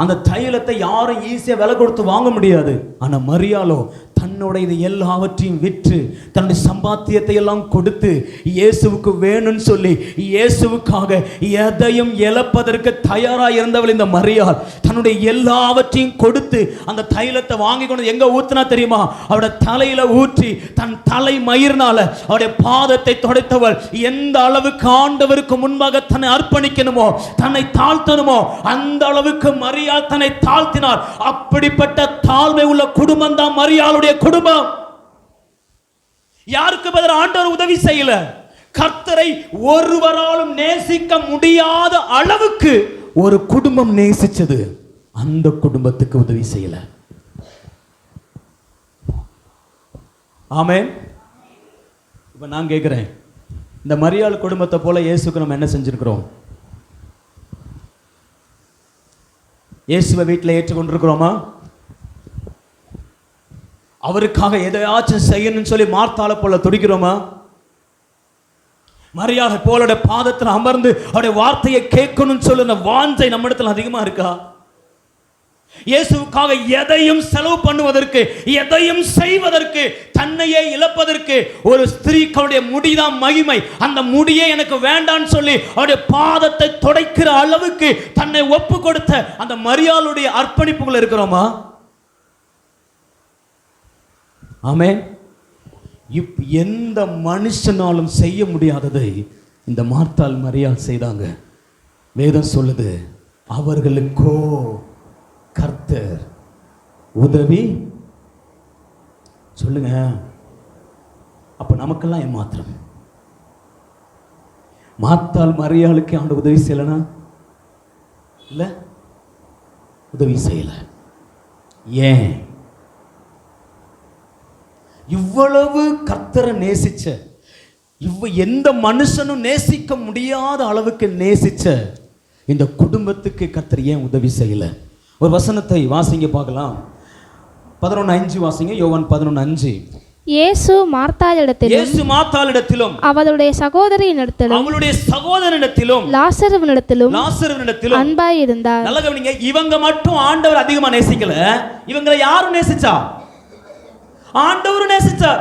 அந்த தைலத்தை யாரும் ஈஸியா விலை கொடுத்து வாங்க முடியாது. ஆனா மரியாளோ தன்னுடைய எல்லாவற்றையும் விற்று தன்னுடைய சம்பாத்தியத்தை எல்லாம் கொடுத்து இயேசுவுக்கு வேணும்னு சொல்லி இயேசுவுக்காக எதையும் இழப்பதற்கு தயாராக இருந்தவள் இந்த மரியாள். தன்னுடைய எல்லாவற்றையும் கொடுத்து அந்த தைலத்தை வாங்கி கொண்டு எங்க ஊத்துனா தெரியுமா? அவருடைய தலையில ஊற்றி தன் தலை மயிர்னால அவருடைய பாதத்தை துடைத்தவள். எந்த அளவுக்கு ஆண்டவருக்கு முன்பாக தன்னை அர்ப்பணிக்கணுமோ, தன்னை தாழ்த்தணுமோ, அந்த அளவுக்கு மரியாள் தன்னை தாழ்த்தினார். அப்படிப்பட்ட தாழ்மை உள்ள குடும்பம் தான் மரியாளுடைய குடும்பம். யாருக்கு பதில் ஆண்டவர் உதவி செய்யல. கர்த்தரை ஒருவராலும் நேசிக்க முடியாத அளவுக்கு ஒரு குடும்பம் நேசிச்சது, அந்த குடும்பத்துக்கு உதவி செய்யல. ஆமென். இப்ப நான் கேட்கிறேன், இந்த மரியாள் குடும்பத்தை போல இயேசுக்கு நம்ம என்ன செஞ்சிருக்கிறோம்? இயேசுவை வீட்டில் ஏற்றுக்கொண்டிருக்கிறோமா? அவருக்காக எதையாச்சும் செய்யணும்னு சொல்லி மார்த்தாளை போல துடிக்கிறோமா? மரியாதை போல பாதத்தில் அமர்ந்து அவருடைய வார்த்தையை கேட்கணும்னு சொல்லுற வாஞ்சை நம்ம இடத்துல அதிகமா இருக்கா? இயேசுவுக்காக எதையும் செலவு பண்ணுவதற்கு, எதையும் செய்வதற்கு, தன்னையே இழப்பதற்கு. ஒரு ஸ்திரீக்களுடைய முடிதான் மகிமை. அந்த முடியே எனக்கு வேண்டான்னு சொல்லி அவருடைய பாதத்தை துடைக்கிற அளவுக்கு தன்னை ஒப்பு கொடுத்த அந்த மரியாளுடைய அர்ப்பணிப்புகள் இருக்கிறோமா? ஆமென். எந்த மனுஷனாலும் செய்ய முடியாததை இந்த மார்த்தாள் மரியாள் செய்தாங்க. வேதம் சொல்லுது, அவர்களுக்கோ கர்த்தர் உதவி. சொல்லுங்க, அப்ப நமக்கெல்லாம் ஏமாத்திரம். மார்த்தாள் மரியாளுக்கு ஆண்டு உதவி செய்யலனா? இல்ல, உதவி செய்யல. ஏன்? இவ்வளவு கர்த்தரை நேசிச்ச, எந்த மனுஷனும் நேசிக்க முடியாத அளவுக்கு நேசிச்ச இந்த குடும்பத்துக்கு கர்த்தர் ஏன் உதவி செய்யல? ஒரு வசனத்தை வாசிங்க பார்க்கலாம். 11:5 வாசிங்க. யோவான் 11:5. இயேசு மார்த்தாளிடத்திலும் அவளுடைய சகோதரியினிடத்திலும் லாசருவினிடத்திலும் அன்பாய் இருந்தார். நல்ல கவனிங்க, இவங்க மட்டும் ஆண்டவர் அதிகமா நேசிக்கல. இவங்களை யாரும் நேசிச்சா? ஆண்டவர் நேசிச்சார்.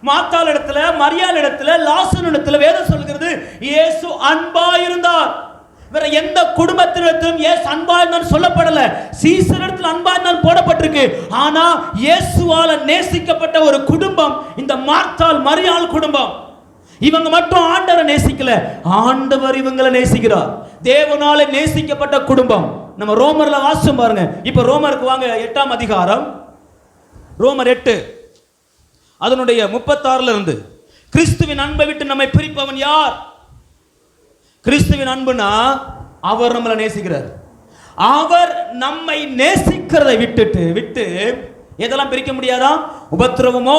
மார்த்தாள் இடத்துல, மரியாள் இடத்துல, லாசர் இடத்துல வேதம் சொல்கிறது இயேசு அன்பாய் இருந்தார். வேற எந்த குடும்பத்தினத்திலும் இயேசு அன்பாய் இருந்தார் சொல்லப்படல. சீசர் இடத்துல அன்பாய் இருந்தார் போடப்பட்டிருக்கு. ஆனா இயேசுவால நேசிக்கப்பட்ட ஒரு குடும்பம் இந்த மார்த்தாள் மரியாள் குடும்பம். இவங்க மட்டும் ஆண்டவரை நேசிக்கல, ஆண்டவர் இவங்களை நேசிக்கிறார். தேவனால நேசிக்கப்பட்ட குடும்பம். நம்ம ரோமர்ல வாசிச்சோம் பாருங்க. இப்ப ரோமருக்கு வாங்க, 8ஆம் அதிகாரம், ரோமர் 8 அதனுடைய 36 இருந்து. கிறிஸ்துவின் அன்பை விட்டு நம்மை பிரிப்பவன் யார்? கிறிஸ்துவின் அன்புனா அவர் நம்மளை நேசிக்கிறார். அவர் நம்மை நேசிக்கிறதை விட்டு எதெல்லாம் பிரிக்க முடியாதா? உபத்திரவமோ,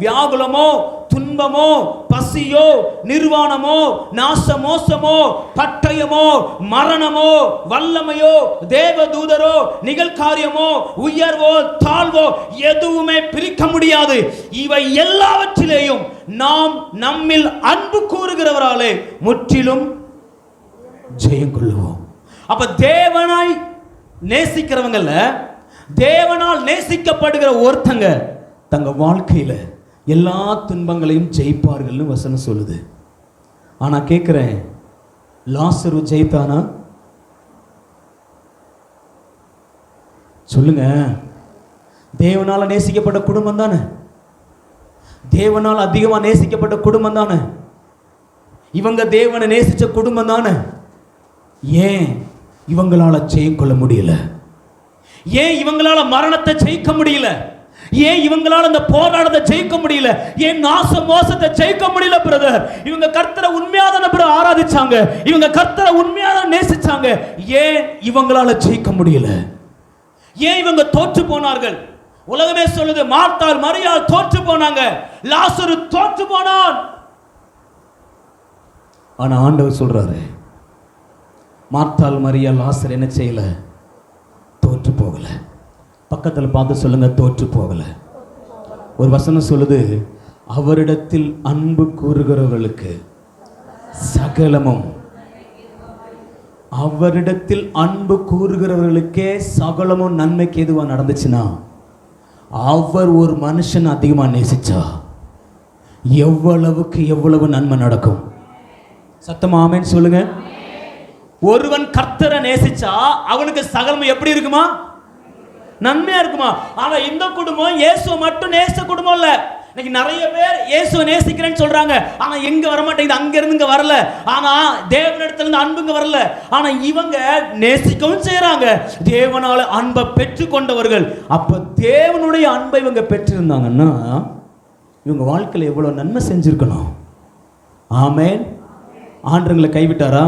வியாகுலமோ, துன்பமோ, பசியோ, நிர்வாணமோ, நாசமோசமோ, பட்டயமோ, மரணமோ, வல்லமையோ, தேவதூதரோ, நிகழ்காரியமோ, உயர்வோ, தாழ்வோ எதுவுமே பிரிக்க முடியாது. இவை எல்லாவற்றிலேயும் நாம் நம்மில் அன்பு கூறுகிறவராலே முற்றிலும் ஜெயம் கொள்ளுவோம். அப்ப தேவனாய் நேசிக்கிறவங்கல்ல, தேவனால் நேசிக்கப்படுகிற ஒருத்தங்க தங்க வாழ்க்கையில எல்லா துன்பங்களையும் ஜெயிப்பார்கள்னு வசனம் சொல்லுது. ஆனா கேட்கிறேன், லாசரு ஜெயித்தானா? சொல்லுங்க. தேவனால நேசிக்கப்பட்ட குடும்பம் தானே, தேவனால் அதிகமா நேசிக்கப்பட்ட குடும்பம் தானே, இவங்க தேவனை நேசிச்ச குடும்பம் தானே. ஏன் இவங்களால ஜெயம் கொள்ள முடியல? ஏன் இவங்களால மரணத்தை ஜெயிக்க முடியல? ஏன் இவங்களால அந்த போராட்டத்தை ஜெயிக்க முடியல? ஏன் நாச மோசத்தை ஜெயிக்க முடியல? பிரதர், இவங்க கர்த்தரை உண்மையான ஆராதிச்சாங்க, இவங்க கர்த்தரை உண்மையான நேசிச்சாங்க. ஏன் இவங்களால ஜெயிக்க முடியல? ஏன் இவங்க தோற்று போனார்கள்? உலகமே சொல்லுது, மார்த்தாள் மரியாள் தோற்று போனாங்க, லாசரு தோற்று போனான். ஆனா ஆண்டவர் சொல்றாரு, மார்த்தாள் மரியாள் லாசர் என்ன செய்யல? தோற்று போகல. பக்கத்தில் பார்த்து சொல்லுங்க, தோற்று போகல. ஒரு வசனம் சொல்லுது, அவரிடத்தில் அன்பு கூறுகிறவர்களுக்கு சகலமும், அவரிடத்தில் அன்பு கூறுகிறவர்களுக்கே சகலமும் நன்மைக்கு எதுவா நடந்துச்சுன்னா அவர் ஒரு மனுஷன் அதிகமா நேசிச்சா எவ்வளவுக்கு எவ்வளவு நன்மை நடக்கும். சத்தமா ஆமென் சொல்லுங்க. ஒருவன் கர்த்தரை நேசிச்சா அவனுக்கு சகலம் எப்படி இருக்குமா? நன்மையா இருக்குமா? ஆனா இந்த குடும்பம் இயேசுவை மட்டும் நேச குடும்பம் இல்ல. இன்னைக்கு நிறைய பேர் இயேசுவை நேசிக்கிறேன்னு சொல்றாங்க, ஆனா எங்க வர மாட்டேங்குது, அங்க இருந்து இங்க வரல. ஆனா தேவனிடத்துல இருந்து அன்புங்க வரல. ஆனா இவங்க நேசிக்கவும் செய்யறாங்க, தேவனால அன்பை பெற்று கொண்டவர்கள். அப்ப தேவனுடைய அன்பை இவங்க பெற்றிருந்தாங்கன்னா இவங்க வாழ்க்கையில எவ்வளவு நன்மை செஞ்சிருக்கணும். ஆமென். ஆண்டவங்களை கைவிட்டாரா?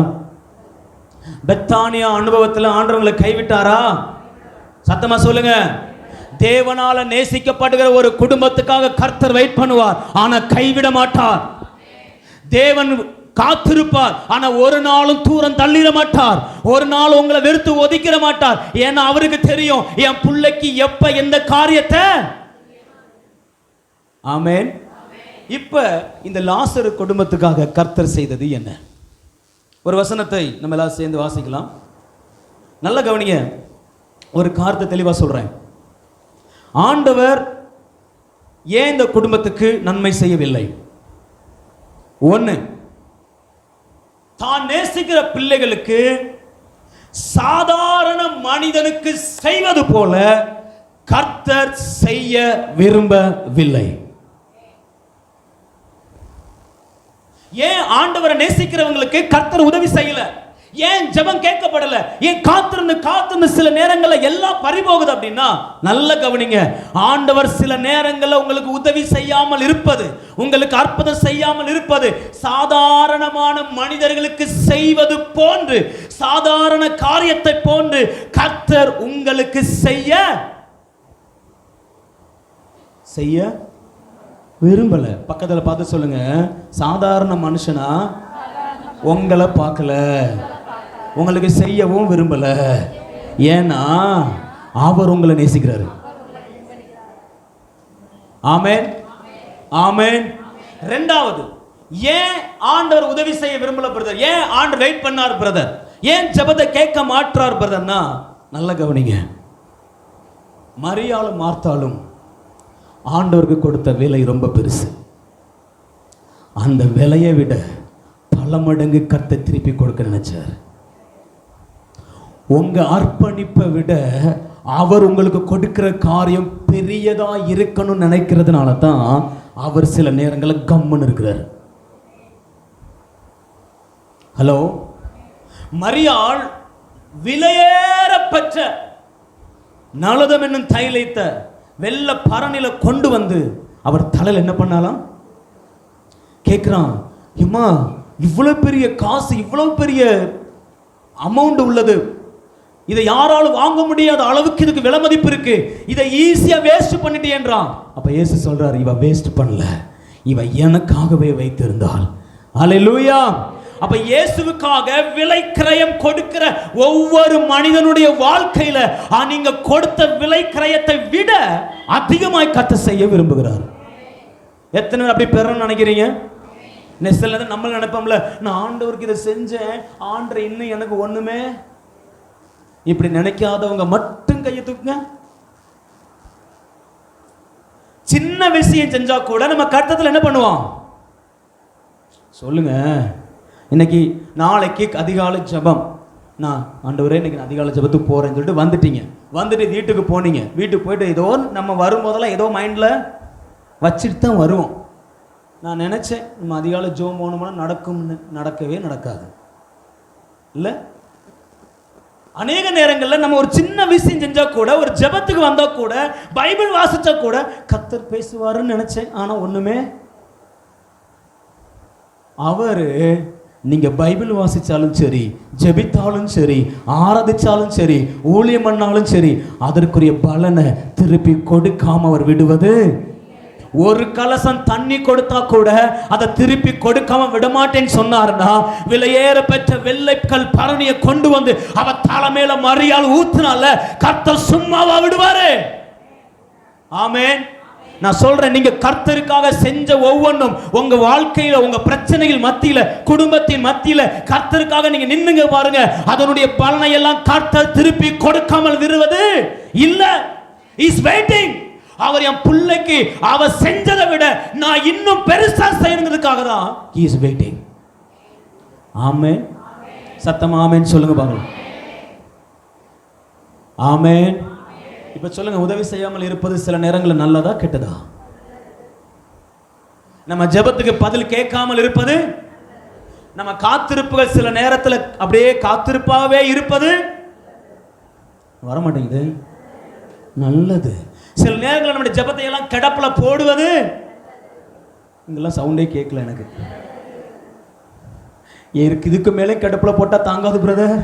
பெத்தானியா அனுபவத்தில் ஆண்டவங்களை கைவிட்டாரா? சத்தமா சொல்லுங்க. தேவனால நேசிக்கப்படுகிற ஒரு குடும்பத்துக்காக கர்த்தர் வெயிட் பண்ணுவார், ஆனா கைவிட மாட்டார். தேவன் காத்திருப்பார், ஆனா ஒரு நாளும் தூரம் தள்ளிட மாட்டார். ஒரு நாள் உங்களை வெறுத்து ஒதுக்கிட மாட்டார். ஏன்னா அவருக்கு தெரியும் என் பிள்ளைக்கு எப்ப எந்த காரியத்தை. ஆமென். இப்ப இந்த லாசரு குடும்பத்துக்காக கர்த்தர் செய்தது என்ன? ஒரு வசனத்தை நம்ம எல்லாம் சேர்ந்து வாசிக்கலாம். நல்ல கவனிங்க, ஒரு காரியத்தை தெளிவா சொல்றேன். ஆண்டவர் ஏன் இந்த குடும்பத்துக்கு நன்மை செய்யவில்லை? ஒன்று, தான் நேசிக்கிற பிள்ளைகளுக்கு சாதாரண மனிதனுக்கு செய்வது போல கர்த்தர் செய்ய விரும்பவில்லை. ஏன் ஆண்டவரை நேசிக்கிறவங்களுக்கு கர்த்தர் உதவி செய்யல? ஏன் ஜெபம் கேட்கப்படல? ஏன் காத்திருந்து சில நேரங்களில் எல்லாம் பறிபோகுது அப்படின்னா, நல்ல கவனிங்க. ஆண்டவர் சில நேரங்களில் உங்களுக்கு உதவி செய்யாமல் இருப்பது, உங்களுக்கு அற்புதம் செய்யாமல் இருப்பது, சாதாரணமான மனிதர்களுக்கு செய்வது போன்று, சாதாரண காரியத்தை போன்று கர்த்தர் உங்களுக்கு செய்ய விரும்பல. பக்கத்துல பார்த்து சொல்லுங்க, சாதாரண மனுஷனா உங்களை பார்க்கல, உங்களுக்கு செய்யவும் விரும்பல. ஏன்னா அவர் உங்களை நேசிக்கிறாரு. ஆமென், ஆமென். இரண்டாவது, ஏன் ஆண்டவர் உதவி செய்ய விரும்பல பிரதர்? ஏன் ஆண்டவர் வெயிட் பண்ணார் பிரதர்? ஏன் ஜெபத்தை கேட்க மாட்டார் பிரதர்னா, நல்ல கவனிங்க. மரியாளும் மார்த்தாளும் ஆண்டவருக்கு கொடுத்த விலை ரொம்ப பெருசு. அந்த விலையை விட பல மடங்கு கர்த்தர் திருப்பி கொடுக்க நினைச்சார். உங்க அர்ப்பணிப்பை விட அவர் உங்களுக்கு கொடுக்கிற காரியம் பெரியதா இருக்கணும் நினைக்கிறதுனால தான் அவர் சில நேரங்களில் கம்முன்னு இருக்கிறார். ஹலோ, மரியாள் விலையேறப்பட்ட நலதம் என்னும் தைலத்தை வெள்ள பரணில கொண்டு வந்து அவர் தலையில் என்ன பண்ணாலாம்? கேட்கிறான், இம்மா இவ்வளவு பெரிய காசு, இவ்வளவு பெரிய அமௌண்ட் உள்ளது, இதை யாராலும் வாங்க முடியாத அளவுக்கு இதுக்கு விலை மதிப்பு இருக்கு, இதை ஈஸியா வேஸ்ட் பண்ணிட்டேன்றான். அப்ப இயேசு சொல்றாரு, இவ வேஸ்ட் பண்ணல, இவ எனக்காகவே வைத்திருந்தாள். அல்லேலூயா. அப்ப இயேசுவுக்காக விலை கிரயம் கொடுக்கிற ஒவ்வொரு மனிதனுடைய வாழ்க்கையில நீங்க கொடுத்த விலை கிரயத்தை விட அதிகமாய் கர்த்தர் செய்ய விரும்புகிறார். எத்தனை பேர் அப்படி பெறணும்னு நினைக்கிறீங்க? சில நம்ம நினைப்போம்ல, நான் ஆண்டவருக்கு இதை செஞ்சேன், ஆண்டவர் இன்னும் எனக்கு ஒண்ணுமே. இப்படி நினைக்காதவங்க மட்டும் கையை தூக்குங்க. சின்ன விஷயம் செஞ்சா கூட நம்ம கர்த்தத்துல என்ன பண்ணுவோம் சொல்லுங்க. இன்னைக்கு நாளைக்கு அதிகாலை ஜெபம், நான் ஆண்டவரே இன்னைக்கு அதிகாலை ஜெபத்துக்கு போறேன்னு சொல்லிட்டு வந்துட்டு வீட்டுக்கு போனீங்க. வீட்டுக்கு போயிட்டு ஏதோ நம்ம வரும்போதெல்லாம் ஏதோ மைண்ட்ல வச்சுட்டு தான் வருவோம். நான் நினைச்சேன் நம்ம அதிகாலை ஜெபம் போனோம்னா நடக்கும்னு, நடக்கவே நடக்காது இல்லை. அநேக நேரங்களில் நம்ம ஒரு சின்ன விஷயம் செஞ்சா கூட, ஒரு ஜெபத்துக்கு வந்தா கூட, பைபிள் வாசிச்சா கூட கர்த்தர் பேசுவாருன்னு நினைச்சேன். ஆனா ஒண்ணுமே. அவரு நீங்க பைபிள் வாசிச்சாலும் சரி, ஜெபித்தாலும் சரி, ஆராதிச்சாலும் சரி, ஊழியம் பண்ணாலும் சரி, அதற்குரிய பலனை திருப்பி கொடுக்காம அவர் விடுவது. ஒரு கலசம் தண்ணி கொடுத்தா கூட அதை திருப்பி கொடுக்காம விடமாட்டேன்னு சொன்னார்னா, விலையேற பெற்ற வெள்ளைக்கல் பரணியை கொண்டு வந்து அவ தலைமையில மரியாள் ஊத்துனால கர்த்தர் சும்மாவா விடுவாரு? ஆமென். நான் சொல்றேன், நீங்க கர்த்தருக்காக செஞ்ச ஒவ்வொன்றும் உங்க வாழ்க்கையில, உங்க பிரச்சனைகள் மத்தியில, குடும்பத்தின் மத்தியில கர்த்தருக்காக நீங்க நின்னுங்க பாருங்க, அதனுடைய பலனை எல்லாம் கர்த்தர் திருப்பி கொடுக்காமல் விடுவது இல்ல. Is waiting. அவர் என் பிள்ளைக்கு அவ செஞ்சதை விட நான் இன்னும் பெருசா செய்யறதுக்காக தான் he is waiting. ஆமென். சத்தமா ஆமென் சொல்லுங்க பாருங்க. ஆமென். இப்ப சொல்லுங்க, உதவி செய்யாமல் இருப்பது சில நேரங்களில் நல்லதா கெட்டதா? நம்ம ஜெபத்துக்கு பதில் கேட்காமல் இருப்பது, நம்ம காத்திருப்புகள் சில நேரத்தில் அப்படியே காத்திருப்பாவே இருப்பது வர மாட்டேங்குது, நல்லது. சில நேரங்களில் நம்முடைய ஜெபத்தை எல்லாம் கிடப்புல போடுவது, இங்கெல்லாம் சவுண்டே கேட்கல எனக்கு. இதுக்கு மேலே கிடப்புல போட்டா தாங்காது பிரதர்.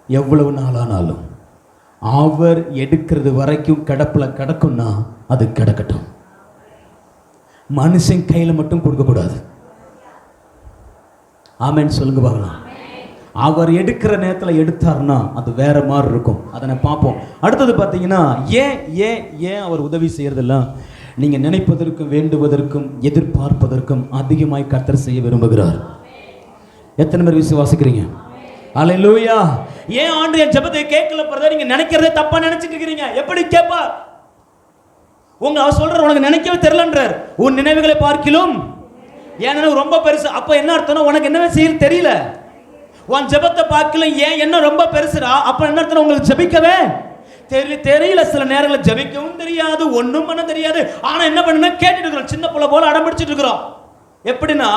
எவ்வளவு நாளானாலும் அவர் எடுக்கிறது வரைக்கும் கிடப்புல கிடக்கும்னா அது கிடக்கட்டும். மனுஷன் கையில மட்டும் கொடுக்க கூடாது. ஆமென் சொல்லுங்க பார்க்கலாம். அவர் எடுக்கிற நேரத்தில் எடுத்தார்னா அது வேற மாதிரி இருக்கும். அதனை பார்ப்போம். அடுத்தது பார்த்தீங்கன்னா, ஏன் அவர் உதவி செய்யறதெல்லாம் நீங்க நினைப்பதற்கும் வேண்டுவதற்கும் எதிர்பார்ப்பதற்கும் அதிகமாய் கர்த்தர் செய்ய விரும்புகிறார். எத்தனை பேர் விசுவாசிக்கிறீங்க? அல்லேலூயா. ஏன் ஆண்டு என் ஜெபத்தை கேட்கல பிரதர்? நீங்க நினைக்கிறதே தப்பா நினைச்சிட்டு இருக்கீங்க. எப்படி கேட்பார்? அவர் சொல்ற உனக்கு நினைக்கவே தெரியலன்றார். உன் நினைவுகளை பார்க்கிலும் என் நினைவு ரொம்ப பெருசு. அப்ப என்ன அர்த்தம்னா உனக்கு என்னவே செய்ய தெரியல. உன் ஜெபத்தை பார்க்கல, ஏன் என்ன ரொம்ப பெருசுடா. அப்ப என்ன அர்த்தம்? உங்களுக்கு ஜெபிக்கவே தெரியல. சில நேரங்களில் ஜெபிக்கவும் தெரியாது, ஒன்றும் பண்ண தெரியாது. ஆனா என்ன பண்ணுன்னா கேட்டுட்டு இருக்கிறோம். சின்ன பிள்ளை போல அடம்பிடிச்சிட்டு இருக்கிறோம். எப்படின்னா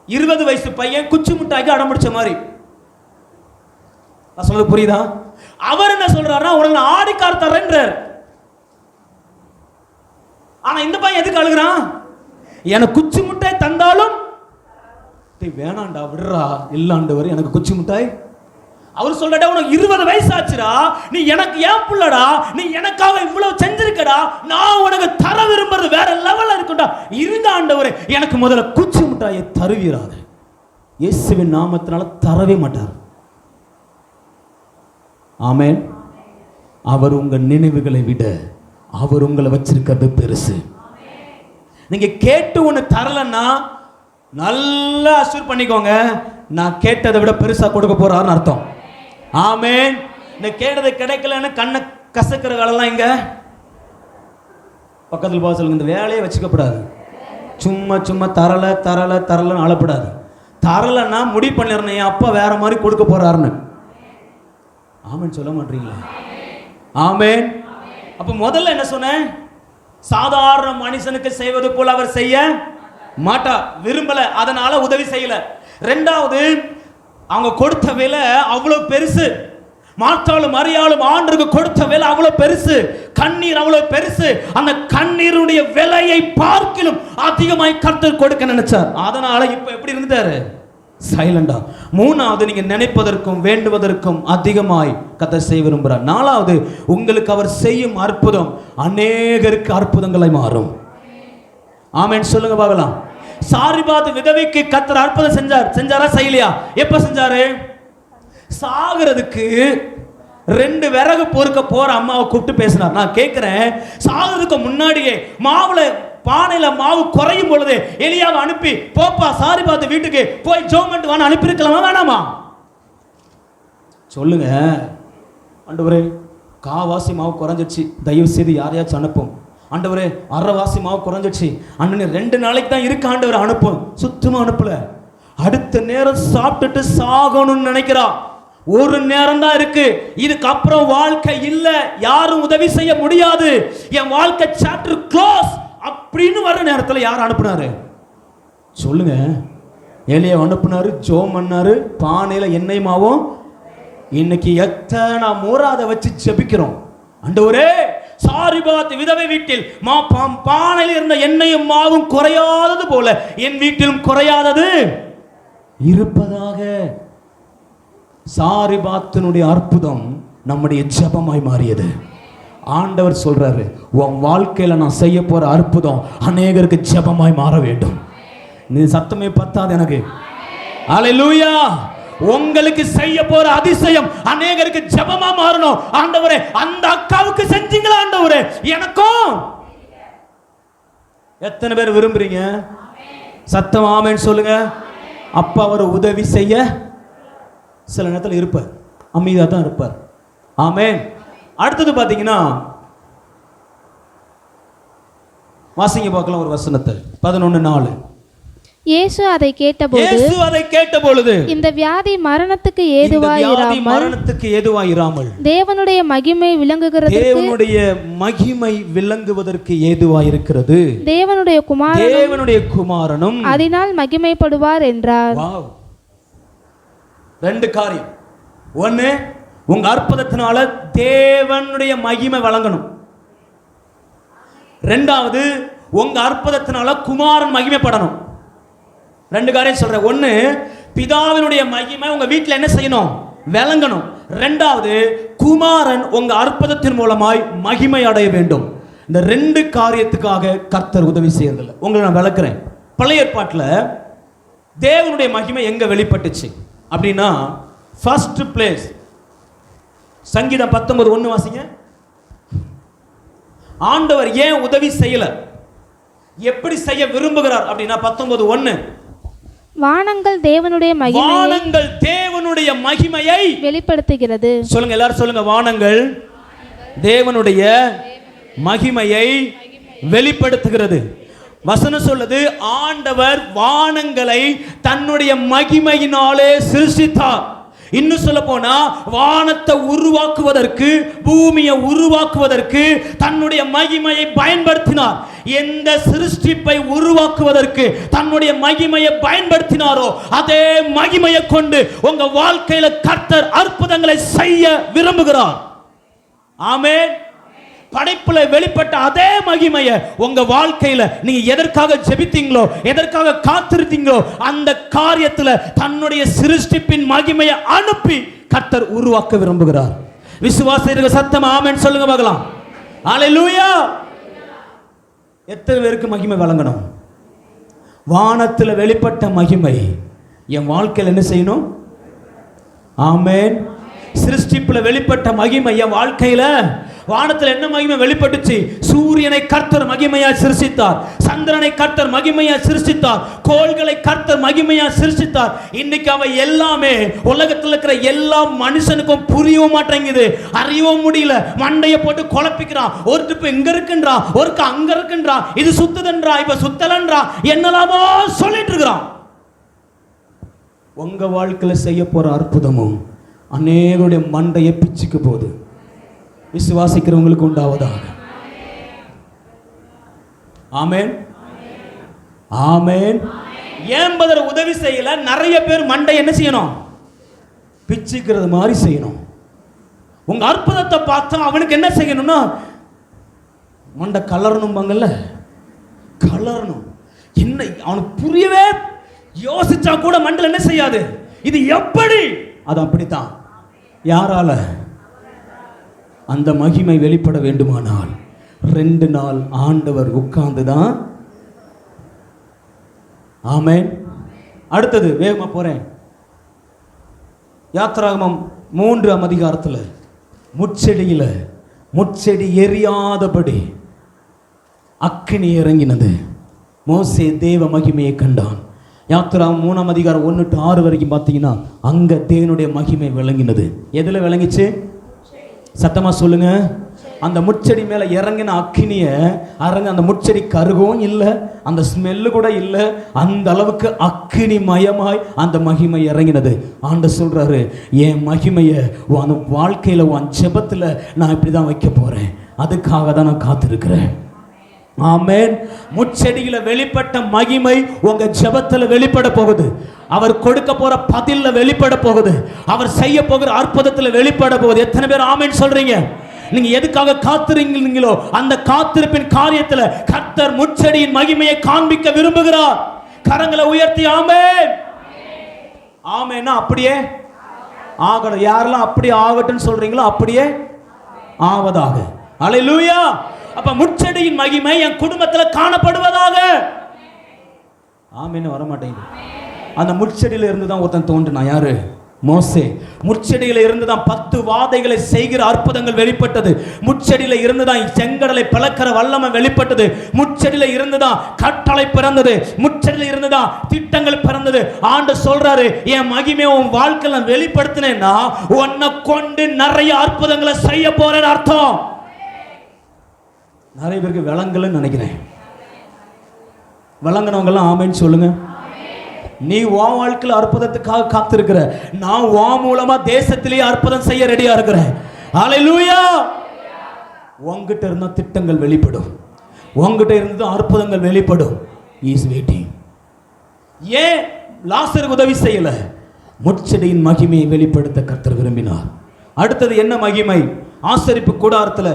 20 வயசு பையன் குச்சி முட்டாய்க்கு அடம்பிடிச்ச மாதிரி. நான் சொல்றது புரியுதா? அவர் என்ன சொல்றாருன்னா உனக்கு ஆடி கார் தரேன்றார். ஆனா இந்த பையன் எதுக்கு அழுகுறான்? எனக்கு குச்சி முட்டாய் தந்தாலும் வேணாண்டா விடுறா, இல்லாண்டவர் எனக்கு குச்சி முட்டாய். அவர் சொல்றடா உனக்கு 20 வயசு ஆச்சுடா, நீ எனக்கு ஏன் புள்ளடா, நீ எனக்காக இவ்வளவு செஞ்சிருக்கடா, நான் உனக்கு தர விரும்புறது வேற லெவல்ல இருக்குடா. இருந்த ஆண்டவரே எனக்கு முதல்ல குச்சி முட்டாயை தருவீராக. இயேசுவின் நாமத்தினால தரவே மாட்டார். ஆமென். அவர் உங்க நினைவுகளை விட அவர் உங்களை வச்சிருக்கிறது பெருசு. நீங்க கேட்டு ஒண்ணு தரலன்னா நல்லா அஷ்யூர் பண்ணிக்கோங்க, நான் கேட்டதை விட பெருசா கொடுக்க போறாருன்னு அர்த்தம். ஆமென். இந்த கேட்டது கிடைக்கலன்னு கண்ணை கசக்கிற வேலைலாம் இங்க பக்கத்தில் போக சொல்லுங்க. இந்த வேலையை வச்சுக்கப்படாது. சும்மா தரலன்னு அழப்படாது. தரலன்னா முடி பண்ணிடணும், என் அப்பா வேற மாதிரி கொடுக்க போறாருன்னு. ஆமென் சொல்ல மாட்டீங்களா? ஆமென். அப்ப முதல்ல என்ன சொன்னேன்? சாதாரண மனுஷனுக்கு செய்வது போல அவர் செய்ய மாட்டார், விரும்பல, அதனால உதவி செய்யல. ரெண்டாவது, அவங்க கொடுத்த வேலை அவ்வளவு பெருசு. மாற்றாலும் மரியாளும் ஆண்டருக்கு கொடுத்த வேலை அவ்வளவு பெருசு, கண்ணீர் அவ்வளவு பெருசு. அந்த கண்ணீருடைய விலையை பார்க்கிலும் அதிகமாய் கர்த்தர் கொடுக்க நினைச்சார். அதனால இப்ப எப்படி இருந்தாரு? சைலண்டா. மூணாவது, நீங்க நினைப்பதற்கும் வேண்டுவதற்கும் அதிகமாய் கர்த்தர் செய்ய விரும்புகிறார். நாலாவது, உங்களுக்கு அவர் செய்யும் அற்புதம் அநேகருக்கு அற்புதங்களை மாறும். ஆமென் சொல்லுங்க பார்க்கலாம். சாரிபாத் விதவைக்கு கர்த்தர் அற்புதம் செஞ்சாரா செய்யலையா? எப்ப செஞ்சாரு? சாகிறதுக்கு 2 விறகு பொறுக்க போற அம்மாவை கூப்பிட்டு பேசினார். நான் கேட்கிறேன், சாகிறதுக்கு முன்னாடியே மாவுல பானையில மாவு குறையும் பொழுது எலியாவை அனுப்பி, போப்பா சாரிபாத் வீட்டுக்கு போய் ஜோமெண்ட் வான்னு அனுப்பியிருக்கலாமா வேணாமா? சொல்லுங்க. ஆண்டவரே காவாசி மாவு குறைஞ்சிடுச்சு, தயவு செய்து யாரையாச்சும் அனுப்பும். ஆண்டவரே அரைவாசி மாவு குறைஞ்சிடுச்சு, அண்ணனே 2 நாளைக்கு தான் இருக்கு ஆண்டவரை அனுப்பும். சுத்தமா அனுப்பல. அடுத்த நேரம் சாப்பிட்டுட்டு சாகணும்னு நினைக்கிறா. ஒரு நேரம் தான் இருக்கு, இதுக்கப்புறம் வாழ்க்கை இல்ல, யாரும் உதவி செய்ய முடியாது, என் வாழ்க்கை சாப்டர் க்ளோஸ் அப்படின்னு வர நேரத்தில் யார் அனுப்புனாரு? சொல்லுங்க. எலியா அனுப்புனாரு, ஜோம் பண்ணாரு, பானையில எண்ணெய் மாவும். இன்னைக்கு எத்தனை முறை அதை வச்சு ஜெபிக்கிறோம். ஆண்டவரே சாரிபாத் விதவை வீட்டில் பானையில் இருந்த எண்ணெயும் மாவும் குறையாதது போல என் வீட்டிலும் குறையாதது இருப்பதாக. சாரிபாத்தினுடைய அற்புதம் நம்முடைய ஜெபமாய் மாறியது. ஆண்டவர் சொல்றாரு, உன் வாழ்க்கையில நான் செய்ய போற அற்புதம் அநேகருக்கு ஜெபமாய் மாற வேண்டும். நீ சத்தமே பத்தாது எனக்கு. அல்லேலூயா. உங்களுக்கு செய்ய போற அதிசயம் அநேகருக்கு ஜெபமா மாறணும். ஆண்டவரே அந்த அக்காவுக்கு செஞ்சீங்களா ஆண்டவரே, எனக்கும். எத்தனை பேர் விரும்புறீங்க? சத்தம் ஆமென் சொல்லுங்க. அப்பா அவர் உதவி செய்ய சில நேரத்தில் இருப்பார், அமைதியாக தான் இருப்பார். ஆமென். அடுத்தது பார்த்தீங்கன்னா வாசிங்க பார்க்கலாம் ஒரு வசனத்தை 11:4. இயேசு அதை கேட்டபொழுது இந்த வியாதி மரணத்துக்கு ஏதுவாயிராமல் தேவனுடைய மகிமை விளங்குவதற்கு ஏதுவாயிருக்கிறது. தேவனுடைய குமாரனும் அதனால் மகிமைப்படுவார் என்றார். ரெண்டு காரியம். ஒன்னு, உங்க அற்புதத்தினால தேவனுடைய மகிமை வழங்கணும். ரெண்டாவது, உங்க அற்புதத்தினால குமாரன் மகிமைப்படணும். ரெண்டு காரியம் சொல்றேன். ஒன்னு, பிதாவினுடைய மகிமை உங்க வீட்டில் என்ன செய்யணும்? விளங்கணும். ரெண்டாவது, குமாரன் உங்க அற்புதத்தின் மூலமாய் மகிமை அடைய வேண்டும். இந்த ரெண்டு காரியத்துக்காக கர்த்தர் உதவி செய்யறதில்லை. உங்களை நான் விளக்குறேன். பழைய ஏற்பாட்டில் தேவனுடைய மகிமை எங்க வெளிப்பட்டுச்சு அப்படின்னா, ஃபர்ஸ்ட் பிளேஸ் சங்கீதம் 19:1 வாசிங்க. ஆண்டவர் ஏன் உதவி செய்யல, எப்படி செய்ய விரும்புகிறார் அப்படின்னா 19:1, வானங்கள் தேவனுடைய மகிமையை வெளிப்படுத்துகிறது. சொல்லுங்க, எல்லாரும் சொல்லுங்க. வானங்கள் தேவனுடைய மகிமையை வெளிப்படுத்துகிறது. வசனம் சொல்லுது, ஆண்டவர் வானங்களை தன்னுடைய மகிமையினாலே சிருஷ்டித்தார். இன்னும் சொல்ல போனா, வானத்தை உருவாக்குவதற்கு, பூமியை உருவாக்குவதற்கு தன்னுடைய மகிமையை பயன்படுத்தினார். எந்த சிருஷ்டிப்பை உருவாக்குவதற்கு தன்னுடைய மகிமையை பயன்படுத்தினாரோ அதே மகிமையை கொண்டு உங்க வாழ்க்கையில கர்த்தர் அற்புதங்களை செய்ய விரும்புகிறார். ஆமென். படைப்புல வெளிப்பட்ட அதே மகிமையை உங்க வாழ்க்கையில நீங்க எதற்காக ஜெபித்தீங்களோ, எதற்காக காத்திருந்தீங்களோ, அந்த காரியத்துல தன்னுடைய சிருஷ்டிப்பின் மகிமையை அனுப்பி கர்த்தர் உருவாக்க விரும்புகிறார். விசுவாசிகள் சத்தம் ஆமென் சொல்லுங்க பார்க்கலாம். ஹல்லேலூயா. எத்தனை பேருக்கு மகிமை வழங்கணும்? வானத்துல வெளிப்பட்ட மகிமை என் வாழ்க்கையில் என்ன செய்யணும்? ஆமென். சிருஷ்டிப்புல வெளிப்பட்ட மகிமை என் வாழ்க்கையில, வானத்தில் என்ன மகிமை வெளிப்பட்டுச்சு? சூரியனை கர்த்தர் மகிமையாய் சிருஷ்டித்தார், சந்திரனை கர்த்தர் மகிமையாய் சிருஷ்டித்தார், கோள்களை கர்த்தர் மகிமையாய் சிருஷ்டித்தார். இன்னைக்கு அவை எல்லாமே உலகத்தில் இருக்கிற எல்லா மனுஷனுக்கும் புரியவும் மாட்டேங்குது, அறியவும் முடியல. மண்டையை போட்டு குழப்பிக்கிறான். ஒரு டிப்பு இங்க இருக்குன்றா, ஒருக்கு அங்க இருக்குன்றா, இது சுத்துதுன்றா, இப்ப சுத்தலன்றா, என்னலாமோ சொல்லிட்டு இருக்கிறான். உங்க வாழ்க்கையில செய்ய போற அற்புதமும் அநேகருடைய மண்டையை பிச்சுக்க போகுது. விசுவாசிக்கிறவங்களுக்கு உண்டாவதாக. ஆமென், ஆமென். ஏன் பதர் உதவி செய்யல? நிறைய பேர் மண்டை என்ன செய்யணும்? பிச்சுக்கிறது மாதிரி செய்யணும். உங்க அற்புதத்தை பார்த்தா அவனுக்கு என்ன செய்யணும்னா, மண்டை கலரணும்பாங்கல்ல, கலரணும். என்ன அவனுக்கு புரியவே, யோசிச்சா கூட மண்டல என்ன செய்யாது. இது எப்படி? அது அப்படித்தான். யாரால? அந்த மகிமை வெளிப்பட வேண்டுமானால் 2 நாள் ஆண்டவர் உட்கார்ந்துதான். ஆமென். அடுத்தது வேகமா போறேன். யாத்திராகமம் 3ஆம் அதிகாரத்தில் முட்செடியில முட்செடி எரியாதபடி அக்கினி இறங்கினது. மோசே தேவ மகிமையை கண்டான். யாத்திராகமம் 3ஆம் அதிகாரம் 1-6 வரைக்கும் பார்த்தீங்கன்னா அங்க தேவனுடைய மகிமை விளங்கினது. எதுல விளங்கிச்சு? சத்தமா சொல்லுங்க. அந்த முட்செடி மேல இறங்கின அக்கினிய அந்த முட்செடி கருகவும் இல்லை, அந்த ஸ்மெல்லு கூட இல்லை. அந்த அளவுக்கு அக்கினி மயமாய் அந்த மகிமை இறங்கினது. ஆண்டவர் சொல்றாரு, என் மகிமையை உன் வாழ்க்கையில, உன் ஜெபத்துல நான் இப்படிதான் வைக்க போறேன். அதுக்காக தான் நான் காத்திருக்கிறேன். ஆமென். முட்செடியில வெளிப்பட்ட மகிமை உங்க ஜெபத்துல வெளிப்பட போகுது. அவர் கொடுக்க போற பதில்ல வெளிப்பட போகுது. அவர் செய்ய போகிற அற்புதத்துல வெளிப்பட போகுது. எத்தனை பேர் ஆமென் சொல்றீங்க? நீங்க எதுக்காக காத்திருக்கீங்களோ அந்த காத்திருப்பின் காரியத்துல கர்த்தர் முட்செடியின் மகிமையை காண்பிக்க விரும்புகிறார். கரங்களை உயர்த்தி ஆமென். ஆமென்னா அப்படியே ஆகணும். யாரெல்லாம் அப்படி ஆகட்டும்னு சொல்றீங்களோ அப்படியே ஆவதாக. ஹல்லேலூயா. அப்ப முட்செடியின் மகிமை என் குடும்பத்தில் காணப்படுவதாக. ஆமென்னு வர மாட்டேங்குது. அந்த முட்செடியில இருந்து தான் ஒருத்தன் தோன்றுனா. யாரு? மோசே முட்செடியில இருந்துதான் 10 வாதைகளை செய்கிற அற்புதங்கள் வெளிப்பட்டது. முட்செடியில இருந்துதான் செங்கடலை பிளக்கிற வல்லமை வெளிப்பட்டது. முட்செடியில இருந்துதான் கட்டளை பிறந்தது. முட்செடியில இருந்துதான் திட்டங்கள் பிறந்தது. ஆண்டவர் சொல்றாரு, என் மகிமையை உன் வாழ்க்கையில வெளிப்படுத்தினேன்னா உன்னை கொண்டு நிறைய அற்புதங்களை செய்ய போறேன்னு அர்த்தம். நிறைய பேருக்கு விளங்கலன்னு நினைக்கிறேன். விளங்கினவங்க எல்லாம் ஆமேன்னு சொல்லுங்க. நீ உன் வாழ்க்கையில் அற்புதத்துக்காக காத்திருக்கிற, நான் உன் மூலமா தேசத்திலேயே அற்புதம் செய்ய ரெடியா இருக்கிறேன். ஹல்லேலூயா. உங்ககிட்ட இருந்த திட்டங்கள் வெளிப்படும், உங்ககிட்ட இருந்த அற்புதங்கள் வெளிப்படும். Is waiting. ஏன் லாசருக்கு உதவி செய்யல? முட்செடியின் மகிமையை வெளிப்படுத்த கர்த்தர் விரும்பினார். அடுத்தது என்ன மகிமை? ஆசரிப்பு கூடாரத்தில்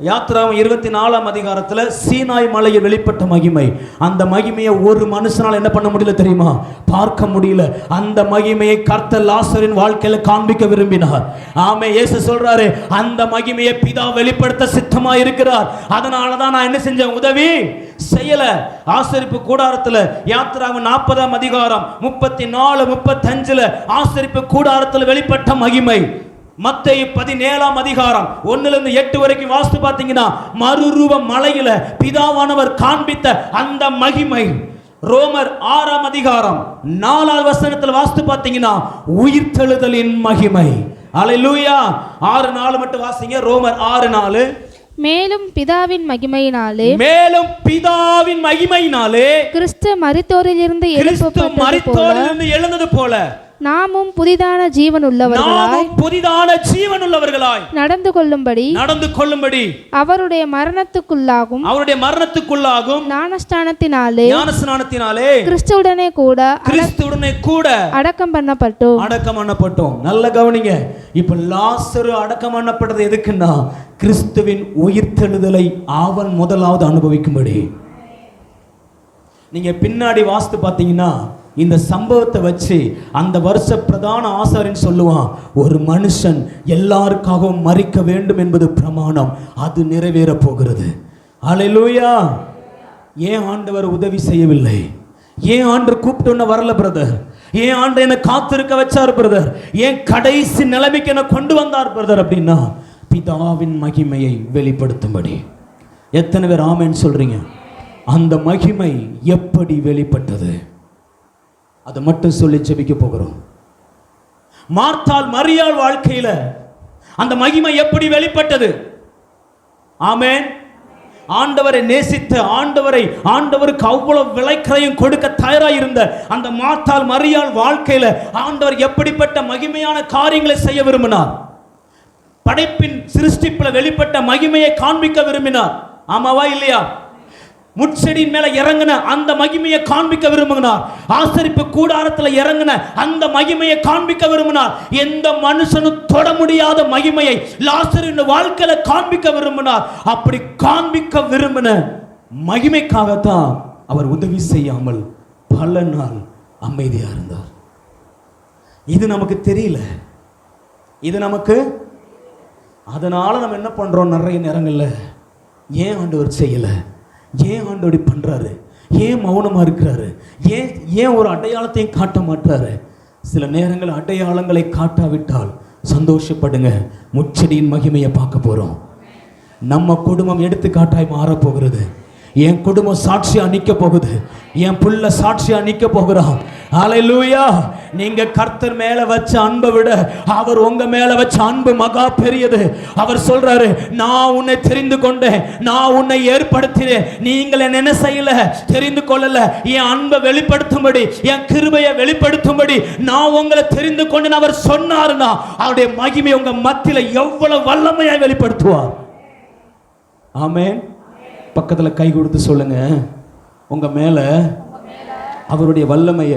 யாத்திராவும் 24ஆம் அதிகாரத்தில் சீனாய் மலையில் வெளிப்பட்ட மகிமை. அந்த மகிமையை ஒரு மனுஷனால் என்ன பண்ண முடியல தெரியுமா? பார்க்க முடியல. அந்த மகிமையை கர்த்தர் லாசரின் வாழ்க்கையில காண்பிக்க விரும்பினார். ஆமே. இயேசு சொல்றாரு, அந்த மகிமையை பிதா வெளிப்படுத்த சித்தமா இருக்கிறார். அதனால தான் நான் என்ன செஞ்சேன்? உதவி செய்யல. ஆசரிப்பு கூடாரத்தில் யாத்திராவும் 40ஆம் அதிகாரம் 34, 35 ஆசரிப்பு கூடாரத்தில் வெளிப்பட்ட மகிமை. மத்தேயு 17ஆம் அதிகாரம் 1-8 வரைக்கும் வாஸ்து பார்த்தீங்கன்னா மறுரூப மலையில பிதாவானவர் காண்பித்த அந்த மகிமை. ரோமர் 6ஆம் அதிகாரம் 4வது வசனத்தில் வாஸ்து பார்த்தீங்கன்னா உயிர்த்தெழுதலின் மகிமை. அல்லேலூயா. 6:4 மட்டும் வாசிங்க. ரோமர் 6:4. மேலும் பிதாவின் மகிமையினாலே கிறிஸ்து மரித்தோரிலிருந்து எழுந்தது போல நாமும் புதிதான ஜீவன் உள்ளவர்களாய் நடந்து கொள்ளும்படி அவருடைய மரணத்துக்குள்ளாகும் ஞானஸ்நானத்தினாலே கிறிஸ்துவுடனே கூட அடக்கம் பண்ணப்பட்டோம். நல்ல கவனிங்க. இப்ப லாசரு அடக்கம் பண்ணப்பட்டது எதுக்குன்னா கிறிஸ்துவின் உயிர்த்தெழுதலை அவன் முதலாவது அனுபவிக்கும்படி. நீங்க பின்னாடி வாஸ்து பார்த்தீங்கன்னா இந்த சம்பவத்தை வச்சு அந்த வருஷ பிரதான ஆசாரியன் சொல்லுவான், ஒரு மனுஷன் எல்லாருக்காகவும் மரிக்க வேண்டும் என்பது பிரமாணம், அது நிறைவேற போகிறது. அல்லேலூயா. ஏன் ஆண்டவர் உதவி செய்யவில்லை? ஏன் ஆண்டவர் கூப்பிட்டு வரல பிரதர்? ஏன் ஆண்டவர் என்னை காத்திருக்க வச்சார் பிரதர்? ஏன் கடைசி நிலைமைக்கு என்னை கொண்டு வந்தார் பிரதர்? அப்படின்னா பிதாவின் மகிமையை வெளிப்படுத்தும்படி. எத்தனை பேர் ஆமென் சொல்றீங்க? அந்த மகிமை எப்படி வெளிப்பட்டது? அதை மட்டும் சொல்லி ஜெபிக்க போகிறோம். மார்த்தாள் மரியாள் வாழ்க்கையில அந்த மகிமை எப்படி வெளிப்பட்டது? ஆமென். ஆண்டவரை நேசித்த ஆண்டவருக்கு அவ்வளவு விலைக்கரையும் கொடுக்க தயாராக இருந்த அந்த மார்த்தாள் மரியாள் வாழ்க்கையில ஆண்டவர் எப்படிப்பட்ட மகிமையான காரியங்களை செய்ய விரும்பினார்? படைப்பின் சிருஷ்டிப்புல வெளிப்பட்ட மகிமையை காண்பிக்க விரும்பினார். ஆமாவா இல்லையா? முட்செடியின் மேல இறங்கின அந்த மகிமையை காண்பிக்க விரும்பினார். ஆசரிப்பு கூடாரத்தில் இறங்கின அந்த மகிமையை காண்பிக்க விரும்பினார். எந்த மனுஷனும் தொட முடியாத மகிமையை லாசரின் வாழ்க்கையில காண்பிக்க விரும்பினார். அப்படி காண்பிக்க விரும்பின மகிமைக்காகத்தான் அவர் உதவி செய்யாமல் பல நாள் அமைதியா இருந்தார். இது நமக்கு தெரியல. அதனால நம்ம என்ன பண்றோம்? நிறைய நேரங்கள்ல ஏன் ஆண்டவர் செய்யல, ஏன் ஆண்டவர் பண்றாரு, ஏன் மௌனமா இருக்கிறாரு, ஏன் ஒரு அடையாளத்தையும் காட்ட மாட்டாரு? சில நேரங்கள் அடையாளங்களை காட்டாவிட்டால் சந்தோஷப்படுங்க, முச்செடியின் மகிமையை பார்க்க போறோம். நம்ம குடும்பம் எடுத்துக்காட்டாய் மாறப்போகிறது. என் குடும்பம் சாட்சியா நிற்க போகுது. என் புள்ள சாட்சியா நிற்க போகிறான். ஹல்லேலூயா. நீங்க கர்த்தர் மேல வச்ச அன்பை விட அவர் உங்க மேல வச்ச அன்பு மகா பெரியது. அவர் சொல்றாரு, நான் உன்னை தெரிந்து கொண்டேன், நான் உன்னை ஏற்படுத்தினேன், நீங்கள் என்ன செய்யல, தெரிந்து கொள்ளல. என் அன்பை வெளிப்படுத்தும்படி, என் கிருபையை வெளிப்படுத்தும்படி நான் உங்களை தெரிந்து கொண்டேன் அவர் சொன்னாருன்னா அவருடைய மகிமை உங்க மத்தியில எவ்வளவு வல்லமையா வெளிப்படுத்துவார். ஆமென். பக்கத்துல கை கொடுத்து சொல்லுங்க, உங்க மேல அவருடைய வல்லமைய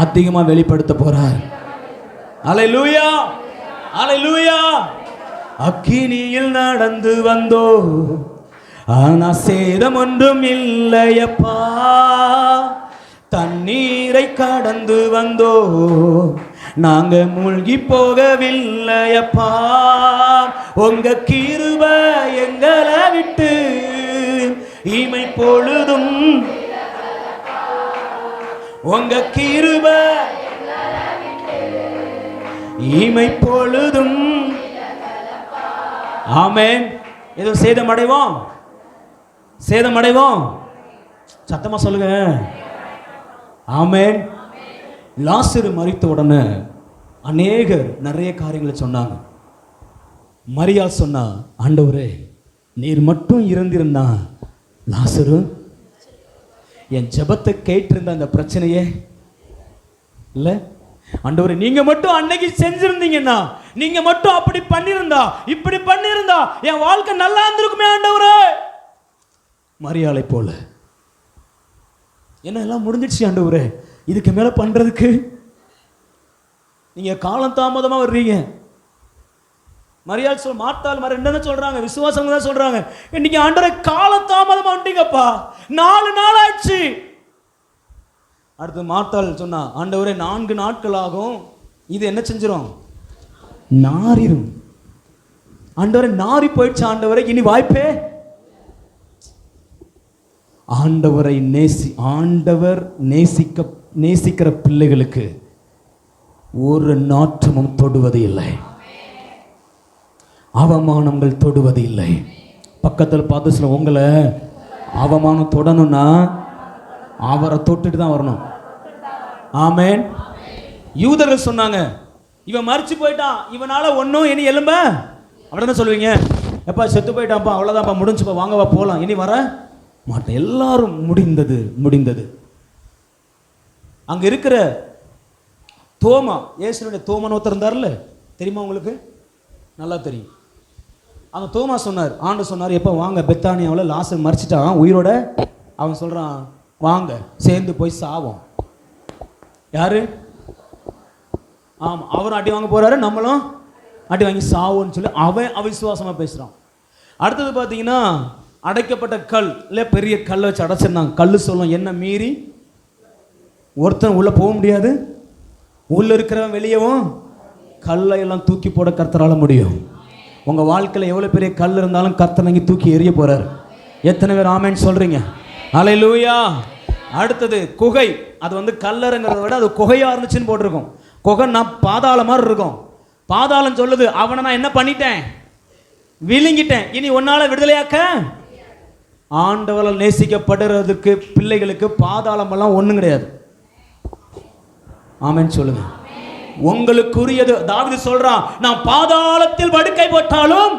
அதிகமா வெளிப்படுத்த போறார். அல்லேலூயா, அல்லேலூயா. அக்கினியில் நடந்து வந்தோ, ஆனா சேதம் ஒன்றும் இல்லையப்பா. தண்ணீரை கடந்து வந்தோ, நாங்க மூழ்கி போகவில்லையப்பா. உங்க கிருபை எங்களை விட்டு இமை பொழுதும், உங்க கிருபை இமை பொழுதும். ஆமென். ஏதோ சேதமடைவோம், சேதமடைவோம். சத்தமா சொல்லுங்க. ஆமென். லாசரு மரித்த உடனே அநேகர் நிறைய காரியங்களை சொன்னாங்க. மரியாள் சொன்னா, ஆண்டவரே நீர் மட்டும் இருந்திருந்தா லாசரு என் ஜெபத்தை கேட்டிருந்த அந்த பிரச்சனையே இல்ல. ஆண்டவரே நீங்க மட்டும் அன்னைக்கு செஞ்சிருந்தீங்கன்னா, நீங்க மட்டும் அப்படி பண்ணிருந்தா, இப்படி பண்ணிருந்தா என் வாழ்க்கை நல்லா இருந்திருக்குமே ஆண்டவரே. மரியாளை போல என்ன எல்லாம் முடிஞ்சிடுச்சு ஆண்டவரே, இதுக்கு மேல பண்றதுக்கு நீங்க காலம் தாமதமா வர்றீங்க. மரியாள் சொல் மார்த்தாள் மாதிரி என்ன சொல்றாங்க, விசுவாசம் தான் சொல்றாங்க, இன்னைக்கு ஆண்டவரே காலம் தாமதமா வந்துட்டீங்கப்பா, 4 நாள் ஆச்சு. அடுத்து மார்த்தாள் சொன்னா, ஆண்டவரே 4 நாட்கள் ஆகும், இது என்ன செஞ்சிரும், நாரிரும். ஆண்டவரே நாரி போயிடுச்சு ஆண்டவரே, இனி வாய்ப்பே. ஆண்டவர் நேசிக்கிற பிள்ளைகளுக்கு ஒரு நாற்றமும் தொடுவது இல்லை, அவமானங்கள் தொடுவது இல்லை. பக்கத்தில் பார்த்து சொல்ல, உங்களை அவமானம் தொடணும்னா அவரை தொட்டுட்டு தான் வரணும். ஆமென். யூதர்கள் சொன்னாங்க, இவன் மரிச்சு போயிட்டான், இவனால ஒன்றும் இனி எலும்ப அப்படிதான் சொல்லுவீங்க. எப்பா செத்து போயிட்டான்ப்பா, அவ்வளோதான்ப்பா, முடிஞ்சுப்பா, வாங்கப்பா போகலாம், இனி வர மாட்டேன். எல்லாரும் முடிந்தது. அங்க இருக்கிற தோமா, இயேசுனுடைய தோமான்னு ஒருத்தர் இருந்தார்ல, தெரியுமா உங்களுக்கு? நல்லா தெரியும். அந்த தோமா சொன்னார், ஆண்டு சொன்னார், எப்போ வாங்க பெத்தானியாவில் லாசர் மரிச்சிட்டான் உயிரோட. அவன் சொல்றான், வாங்க சேர்ந்து போய் சாவோம். யாரு? ஆமா, அவரும் அடி வாங்க போறாரு, நம்மளும் அடி வாங்கி சாவோன்னு சொல்லி அவன் அவிசுவாசமா பேசுறான். அடுத்தது பார்த்தீங்கன்னா, அடைக்கப்பட்ட கல் இல்லை, பெரிய கல்லை வச்சு அடைச்சிருந்தாங்க. கல் சொல்லும், என்ன மீறி ஒருத்தன் உள்ள போக முடியாது, உள்ள இருக்கிறவன் வெளியவும். கல்லை எல்லாம் தூக்கி போட கர்த்தரால முடியும். உங்க வாழ்க்கையில் எவ்வளவு பெரிய கல் இருந்தாலும் கர்த்தர் நீங்க தூக்கி எறிய போறார். எத்தனை பேர் ஆமென் சொல்றீங்க? ஹல்லேலூயா. அடுத்தது குகை. அது கல்லறைங்கிறத விட அது குகையா இருந்துச்சுன்னு போட்டிருக்கும். குகைன்னா பாதாள மாதிரி இருக்கும். பாதாளம் சொல்லுது, அவனை நான் என்ன பண்ணிட்டேன், விழுங்கிட்டேன், இனி உன்னால விடுதலையாக்க. ஆண்டவரால் நேசிக்கப்படுறதுக்கு பிள்ளைகளுக்கு பாதாளம் எல்லாம் ஒண்ணும் கிடையாது. ஆமென் சொல்லுங்க. உங்களுக்குரியது. தாவீது சொல்றான், நான் பாதாளத்தில் படுக்கை போட்டாலும்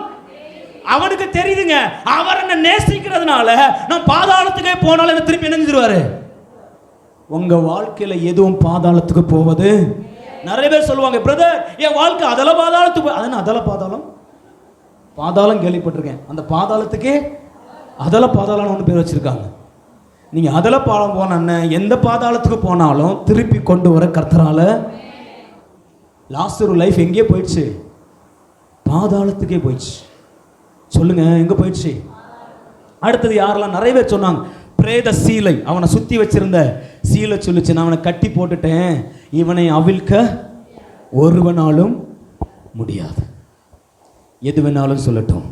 அவனுக்கு தெரியுதுங்க, அவர் என்ன நேசிக்கிறதுனால நான் பாதாளத்துக்கே போனாலும் என்ன திருப்பி நினைஞ்சிருவாரு. உங்க வாழ்க்கையில எதுவும் பாதாளத்துக்கு போவது. நிறைய பேர் சொல்லுவாங்க, பிரதர் என் வாழ்க்கை அதல பாதாளத்துக்கு, அது அதல பாதாளம். பாதாளம் கேள்விப்பட்டிருக்கேன், அந்த பாதாளத்துக்கே அதல பாதாளம் ஒன்று பேர் வச்சிருக்காங்க. நீங்க அதல பாதாளம் போன எந்த பாதாளத்துக்கு போனாலும் திருப்பி கொண்டு வர கர்த்தரால. லாசரு லைஃப் எங்கே போயிடுச்சு? பாதாளத்துக்கே போயிடுச்சு. சொல்லுங்க, எங்க போயிடுச்சு? அடுத்தது யாரெல்லாம்? நிறைய பேர் சொன்னாங்க, பிரேத சீலை, அவனை சுத்தி வச்சிருந்த சீலை சொல்லுச்சு, நான் அவனை கட்டி போட்டுட்டேன், இவனை அவிழ்க்க ஒருவனாலும் முடியாது. எது வேணாலும் சொல்லட்டும்,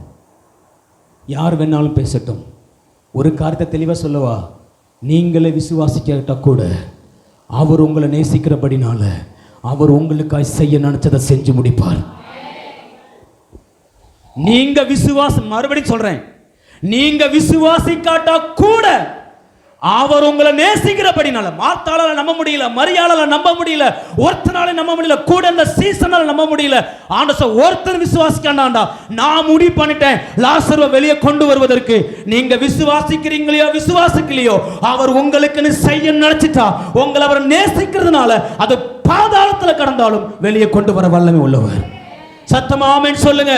யார் வேணாலும் பேசட்டும், ஒரு காரியத்தை தெளிவாக சொல்லவா, நீங்களே விசுவாசிக்கிட்ட கூட அவர் உங்களை நேசிக்கிறபடினால அவர் உங்களுக்காய் செய்ய நினைச்சதை செஞ்சு முடிப்பார். நீங்க விசுவாசம், மறுபடியும் சொல்றேன், நீங்க விசுவாசிக்காட்டா கூட அவர் உங்களை நேசிக்கிறபடினால. மார்த்தாளால நம்ப முடியல, மரியாளால நம்ப முடியல, ஒருத்தனால நம்ப முடியல, கூட இந்த சீசனால நம்ப முடியல. ஆண்டவர் ஒருத்தன் விசுவாசிக்காண்டாண்டா, நான் முடிவு பண்ணிட்டேன் லாசருவை வெளியே கொண்டு வருவதற்கு. நீங்க விசுவாசிக்கிறீங்களோ விசுவாசிக்கலையோ, அவர் உங்களுக்குன்னு செய்ய நினைச்சிட்டா, உங்களை அவர் நேசிக்கிறதுனால அது பாதாளத்துல கடந்தாலும் வெளியே கொண்டு வர வல்லமை உள்ளவர். சத்தமா ஆமென் சொல்லுங்க.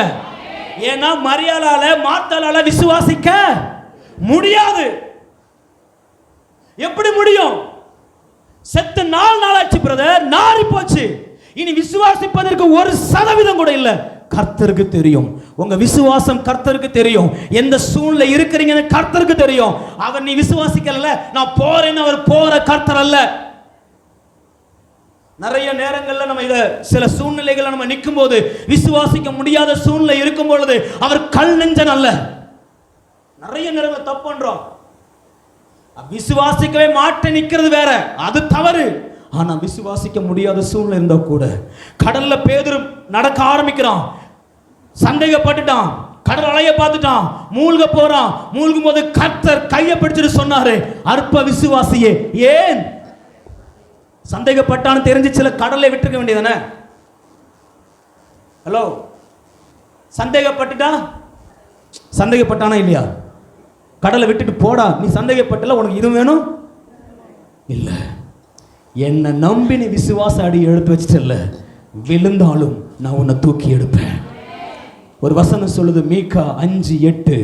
ஏன்னா மரியாளால மார்த்தாளால விசுவாசிக்க முடியாது. எப்படி முடியும்? செத்து 4 நாளாச்சு பிரதர், நாரி போச்சு. இனி விசுவாசிப்பதற்கு 1% கூட இல்ல. கர்த்தருக்கு தெரியும், உங்க விசுவாசம் கர்த்தருக்கு தெரியும், எந்த சூழ்நிலை இருக்கிறீங்கன்னு கர்த்தருக்கு தெரியும். அவர் நீ விசுவாசிக்கல, நான் போறேன்னு அவர் போற கர்த்தர் அல்ல. நிறைய நேரங்கள்ல நம்ம சில சூழ்நிலைகளை நம்ம நிற்கும் போது, விசுவாசிக்க முடியாத சூழ்நிலை இருக்கும் பொழுது அவர் கல் நெஞ்சன் அல்ல. நிறைய நேரங்கள் தப்பு பண்றோம். விசுவாசிக்கவே மாட்ட நிக்கிறது வேற, அது தவறு. ஆனா விசுவாசிக்க முடியாத சூழ்நிலை இருந்தா கூட கடல்ல பேதுரு நடக்க ஆரம்பிக்கிறான், சந்தேகப்பட்டுட்டான், கடல் அலைய பார்த்துட்டான், மூழ்க போறான். மூழ்கும் போது கர்த்தர் கையை பிடிச்சிட்டு சொன்னாரு, அற்ப விசுவாசியே, ஏன் சந்தேகப்பட்டான்னு தெரிஞ்சிச்சுல, கடலை விட்டுருக்க வேண்டியதானே? ஹலோ, சந்தேகப்பட்டானா இல்லையா? கடலை விட்டுட்டு போடா, நீ சந்தேகப்பட்டல, உனக்கு இது வேணும் இல்ல, என்னை நம்பி நீ விசுவாச அடி எடுத்து வச்சுட்டல, விழுந்தாலும் நான் உன்னை தூக்கி எடுப்பேன். ஒரு வசனம் சொல்லுது, மீகா 5:8,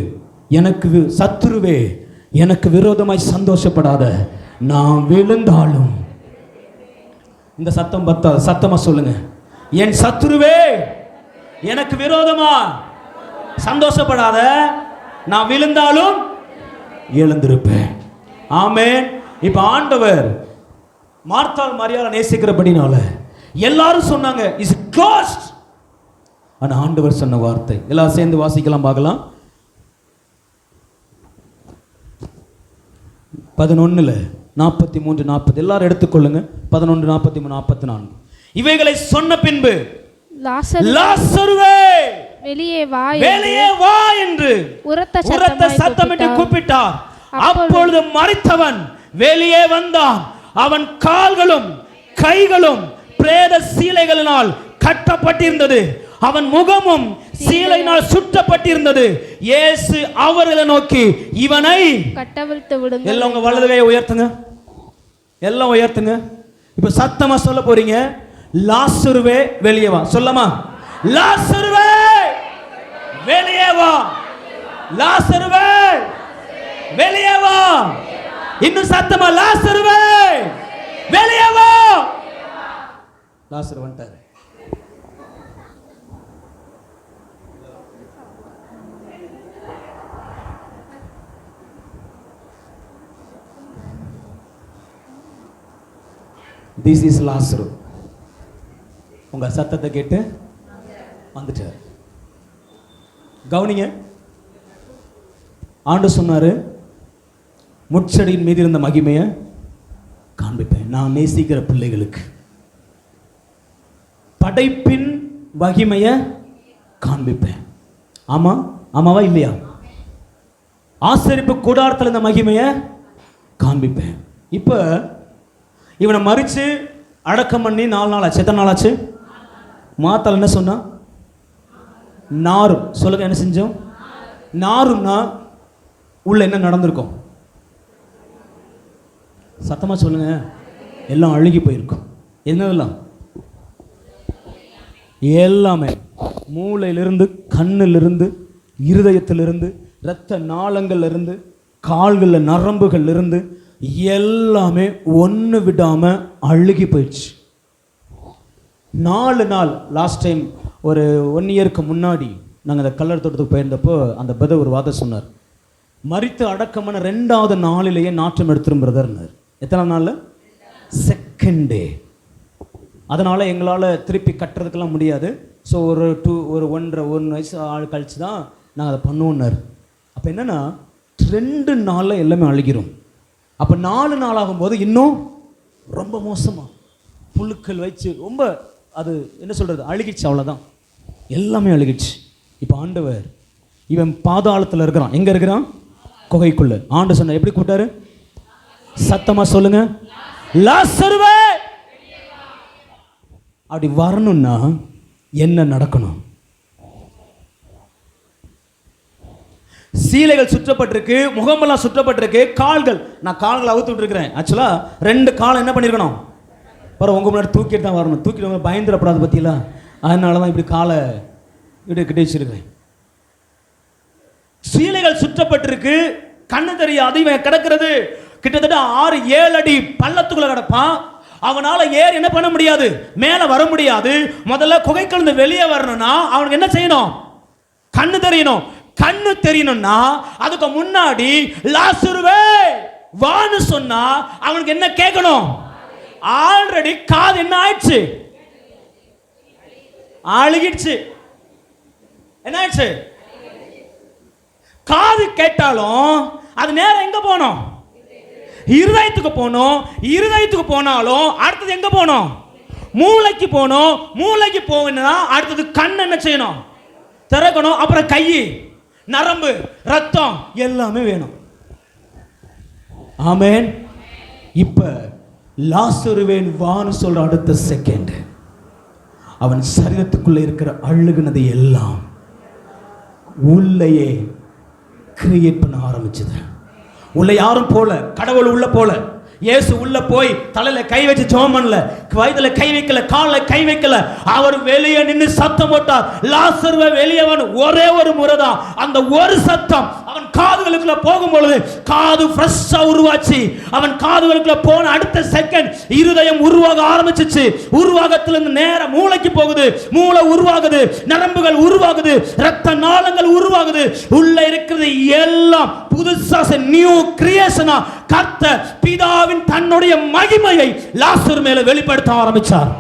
எனக்கு சத்துருவே எனக்கு விரோதமாய் சந்தோஷப்படாத, நான் விழுந்தாலும். இந்த சத்தம் பத்தாது, சத்தமா சொல்லுங்க, என் சத்துருவே எனக்கு விரோதமா சந்தோஷப்படாத, நான் விழுந்தாலும் எழுந்திருப்பேன். ஆமென். இப்ப ஆண்டவர் மார்த்தாள் மரியாதை நேசிக்கிறபடினால எல்லாரும் சொன்னாங்க இஸ் க்ளோஸ்ட். ஆனா ஆண்டவர் சொன்ன வார்த்தை, எல்லாம் சேர்ந்து வாசிக்கலாம், பார்க்கலாம். 11:43-40 எல்லாரும் எடுத்துக்கொள்ளுங்க. 11:43-44. இவைகளை சொன்ன பின்பு லாசருவே வெளியே வா என்று உரத்த சத்தமிட்டு கூப்பிட்டார். அப்பொழுது மரித்தவன் வெளியே வந்தான். அவன் கால்களும் கைகளும் பிரேத சீலைகளினால் கட்டப்பட்டிருந்தது, அவன் முகமும் சீலையினால் சுற்றப்பட்டிருந்தது. இயேசு அவர்களை நோக்கி, இவனை கட்டவிழ்த்து விடுங்க. எல்லாம் உங்க வலது கையை உயர்த்துங்க, எல்லாம் உயர்த்துங்க. இப்ப சத்தமா சொல்ல போறீங்க, லாசருவே வெளியே வா. சொல்லமா, லாசருவே வெளியே வா, லாசருவே வெளியே வா. இன்னும் சத்தமா, லாசருவே வெளியே வா. லாசரு வந்துட்டாரு. திஸ் இஸ் லாசரு. உங்க சத்தத்தை கேட்டு வந்துட்டார். கவனிங்க, ஆண்டு சொன்னாரு, முட்செடியின் மீது இருந்த மகிமையை காண்பிப்பேன் நான் நேசிக்கிற பிள்ளைகளுக்கு. படைப்பின் மகிமையை காண்பிப்பேன். ஆமா, ஆமாவா இல்லையா? ஆசரிப்பு கூடாரத்தில் இந்த மகிமையை காண்பிப்பேன். இப்ப இவனை மறிச்சு அடக்கம் பண்ணி 4 நாள் ஆச்சு. எத்தனை நாள் ஆச்சு? மாத்தாள் என்ன சொன்னா? நாரும். சொல்லுங்க, என்ன செஞ்சோம்? நாரும்னா உள்ள என்ன நடந்திருக்கும்? சத்தமா சொல்லுங்க. எல்லாம் அழுகி போயிருக்கும். என்னதெல்லாம்? எல்லாமே, மூளையிலிருந்து, கண்ணிலிருந்து, இருதயத்திலிருந்து, இரத்த நாளங்கள்ல இருந்து, கால்களில் நரம்புகள் இருந்து எல்லாமே ஒன்று விடாம அழுகி போயிடுச்சு. 4 நாள். லாஸ்ட் டைம் ஒரு 1 இயருக்கு முன்னாடி நாங்கள் அந்த கல்லர் தோட்டத்துக்கு போயிருந்தப்போ அந்த பத ஒரு வாதம் சொன்னார், மரித்து அடக்கமான 2வது நாளிலேயே நாற்றம் எடுத்துரும் பிரதர்னார். எத்தனை நாளில்? Second day. அதனால் எங்களால் திருப்பி கட்டுறதுக்கெல்லாம் முடியாது. ஸோ ஒரு 1 வயசு ஆள் கழிச்சு தான் நாங்கள் அதை பண்ணுவோன்னார். அப்போ என்னென்னா 2 நாளில் எல்லாமே அழுகிறோம். அப்போ 4 நாள் ஆகும்போது இன்னும் ரொம்ப மோசமாக புழுக்கள் வச்சு ரொம்ப அது என்ன சொல்கிறது, அழுகிடுச்சு. அவ்வளோதான், எல்லாமே அழுகிடுச்சு. இப்போ ஆண்டவர் இவன் பாதாளத்தில் இருக்கிறான். எங்கே இருக்கிறான்? குகைக்குள்ள. ஆண்டு சொன்ன எப்படி கூப்பிட்டாரு? சத்தமாக சொல்லுங்க, லாசருவே. அப்படி வரணும்னா என்ன நடக்கணும்? சீலைகள் சுற்றப்பட்டிருக்கு, முகமெல்லாம் சுற்றப்பட்டிருக்கு, கால்கள், நான் கால்களை அவுத்து விட்டுருக்கிறேன். ஆக்சுவலாக 2 காலம் என்ன பண்ணியிருக்கணும்? அப்புறம் உங்கள் முன்னாடி தூக்கிட்டு தான் வரணும். தூக்கிட்டு பயந்துடப்படாது பற்றிலாம். அதனால தான் இப்படி காலை இப்படி கிட்ட வச்சிருக்கிறேன். சீலைகள் சுற்றப்பட்டிருக்கு, கண்ணு தெரியாது. இவன் கிடக்கிறது கிட்டத்தட்ட 6-7 அடி பள்ளத்துக்குள்ள கிடப்பான். அவனால ஏறி என்ன பண்ண முடியாது, மேலே வர முடியாது. முதல்ல குகைக்குள்ள வெளியே வரணும்னா அவனுக்கு என்ன செய்யணும்? கண்ணு தெரியணும். கண்ணு தெரியணும்னா அதுக்கு முன்னாடி லாசருவே வான்னு சொன்னா அவனுக்கு என்ன கேட்கணும்? ஆல்ரெடி காது என்ன ஆயிடுச்சு? அழுகிடுச்சு. என்ன ஆயிடுச்சு? காது கேட்டாலும் அது நேரம் எங்க போகணும்? இருதயத்துக்கு போனோம். இருதயத்துக்கு போனாலும் அடுத்தது எங்க போனோம்? மூளைக்கு போனோம். மூளைக்கு போகணும்னா அடுத்தது கண் என்ன செய்யணும்? திறக்கணும். அப்புறம் கை, நரம்பு, ரத்தம் எல்லாமே வேணும். ஆமென். இப்ப லாசருவேன் வான்னு சொல்ற அடுத்த செகண்ட் அவன் சரீரத்துக்குள்ள இருக்கிற அழுகுனது எல்லாம் உள்ளேயே கிரியேட் பண்ண ஆரம்பிச்சது. உள்ள யாரும் போல, கடவுள் உள்ள போல. இயேசு உள்ள போய் தலையில கை வச்சு ஜெபம் பண்ணல, வயித்துல கை வைக்கல, கால்ல கை வைக்கல. அவர் வெளியே நின்று சத்தம் போட்டார், லாசருவே வெளியே வா. ஒரே ஒரு முறை தான் அந்த ஒரு சத்தம் அவன் காதுகளுக்குள்ள போகும் பொழுது காது ஃப்ரெஷ்ஷா உருவாச்சு. அவன் காதுகளுக்குள்ள போன அடுத்த செகண்ட் இருதயம் உருவாக ஆரம்பிச்சிச்சு. உருவாகத்திலிருந்து நேர மூளைக்கு போகுது. மூளை உருவாகுது, நரம்புகள் உருவாகுது, ரத்த நாளங்கள் உருவாகுது. உள்ள இருக்கிறது எல்லாம் புதுசா நியூ கிரியேஷனா கர்த்தர் பிதாவின் தன்னுடைய மகிமையை லாசரு மேல வெளிப்படுத்த ஆரம்பிச்சார்.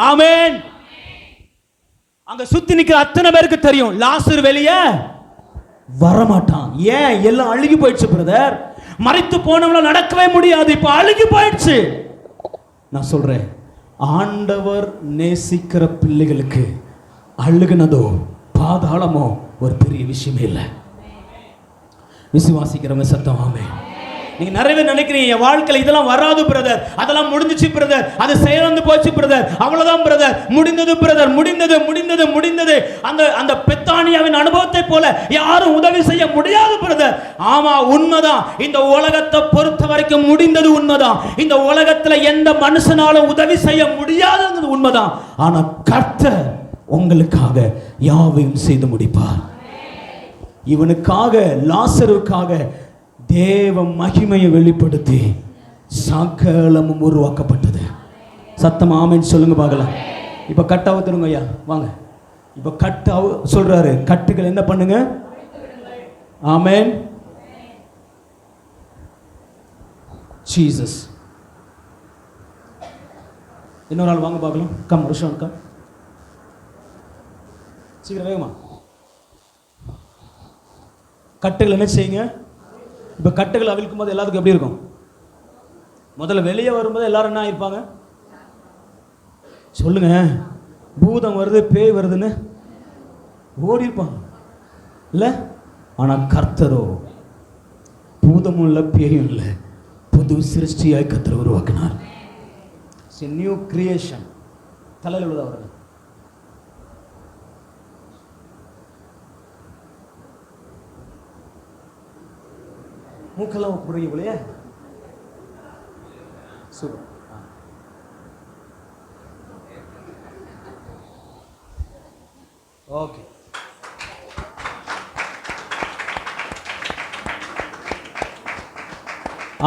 ஆமென். அங்க சுத்தி நிக்கிற அத்தனை பேருக்கு தெரியும் லாசரு வெளியே வரமாட்டான். ஏன்? எல்லாம் அழுகி போயிடுச்சு பிரதர். மரித்து போனவங்கள நடக்கவே முடியாது, இப்ப அழுகி போயிடுச்சு. நான் சொல்றேன், ஆண்டவர் நேசிக்கிற பிள்ளைகளுக்கு அழுகுனதோ பாதாளமோ ஒரு பெரிய விஷயமே இல்லை. விசுவாசிக்கிறவங்க சத்தம் ஆமென். நீங்க நிறைய பேர் நினைக்கிறீங்க என் வாழ்க்கையில இதெல்லாம் வராது பிரதர், அதெல்லாம் முடிஞ்சிச்சு பிரதர், அது செயலந்து போச்சு பிரதர், அவ்வளவுதான் பிரதர், முடிந்தது பிரதர், முடிந்தது முடிந்தது முடிந்தது. அந்த அந்த பெத்தானியாவின் அனுபவத்தை போல யாரும் உதவி செய்ய முடியாது பிரதர். ஆமா, உண்மைதான். இந்த உலகத்தை பொறுத்த வரைக்கும் முடிந்தது உண்மைதான். இந்த உலகத்துல எந்த மனுஷனாலும் உதவி செய்ய முடியாதுங்கிறது உண்மைதான். ஆனா கர்த்தர் உங்களுக்காக யாவையும் செய்து முடிப்பார். இவனுக்காக, லாசருக்காக தேவ மகிமையை வெளிப்படுத்தி சகலமும் உருவாக்கப்பட்டது. சத்தம் ஆமென் சொல்லுங்க பார்க்கலாம். இப்ப கட் அவுத்துருங்க ஐயா, வாங்க. இப்ப கட் சொல்றாரு, கட்டுகள் என்ன பண்ணுங்க? ஆமென். ஜீசஸ். இன்னொரு ஆள் வாங்க பார்க்கலாம். கம் ருஷான் கம், சீக்கிரம் வேகமா. கட்டுகள் என்ன செய்யுங்க? இப்போ கட்டுகள் அவிழ்க்கும் போது எல்லாத்துக்கும் எப்படி இருக்கும்? முதல்ல வெளியே வரும்போது எல்லாரும் என்ன ஆயிருப்பாங்க? சொல்லுங்க. பூதம் வருது, பேய் வருதுன்னு ஓடி இருப்பாங்க இல்லை? ஆனால் கர்த்தரோ பூதமும் இல்லை, பேயும் இல்லை, புது சிருஷ்டியாய் கர்த்தர் உருவாக்கினார். New creation. தலையில் உள்ளது அவர்கள். மூக்கெல்லாம் புரிய போலையே. சூப்பர். ஓகே.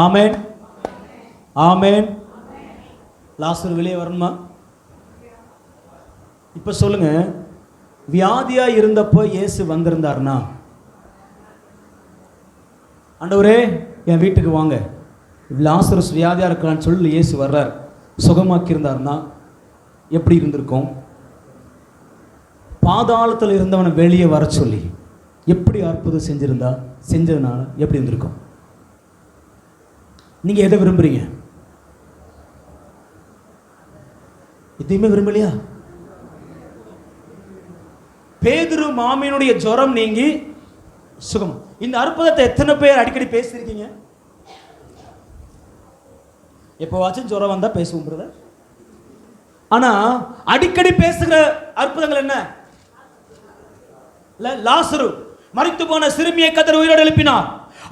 ஆமென் ஆமென். லாசரு வெளியே வரணுமா? இப்ப சொல்லுங்க, வியாதியா இருந்தப்போ இயேசு வந்திருந்தார்னா, ஆண்டவரே என் வீட்டுக்கு வாங்க, லாசரு வியாதியா இருக்கலான்னு சொல்லி இயேசு வர்றார், சுகமாக்கி இருந்தார்னா எப்படி இருந்திருக்கும்? பாதாளத்தில் இருந்தவனை வெளியே வர சொல்லி எப்படி அற்புதம் செஞ்சதுனால எப்படி இருந்திருக்கும்? நீங்க எதை விரும்புறீங்க? எதையுமே விரும்பலையா? பேதுரு மாமியினுடைய ஜுரம் நீங்கி சுகம். இந்த அற்புதத்தை எத்தனை பேர் அடிக்கடி பேசியிருக்கீங்க? எப்போவாச்சும் ஜுரம் வந்தா பேசுவோம் பிரதர். ஆனா அடிக்கடி பேசுகிற அற்புதங்கள் என்ன? லாசரு மரித்து போன சிறுமியை கர்த்தர் உயிரோடு எழுப்பினார்.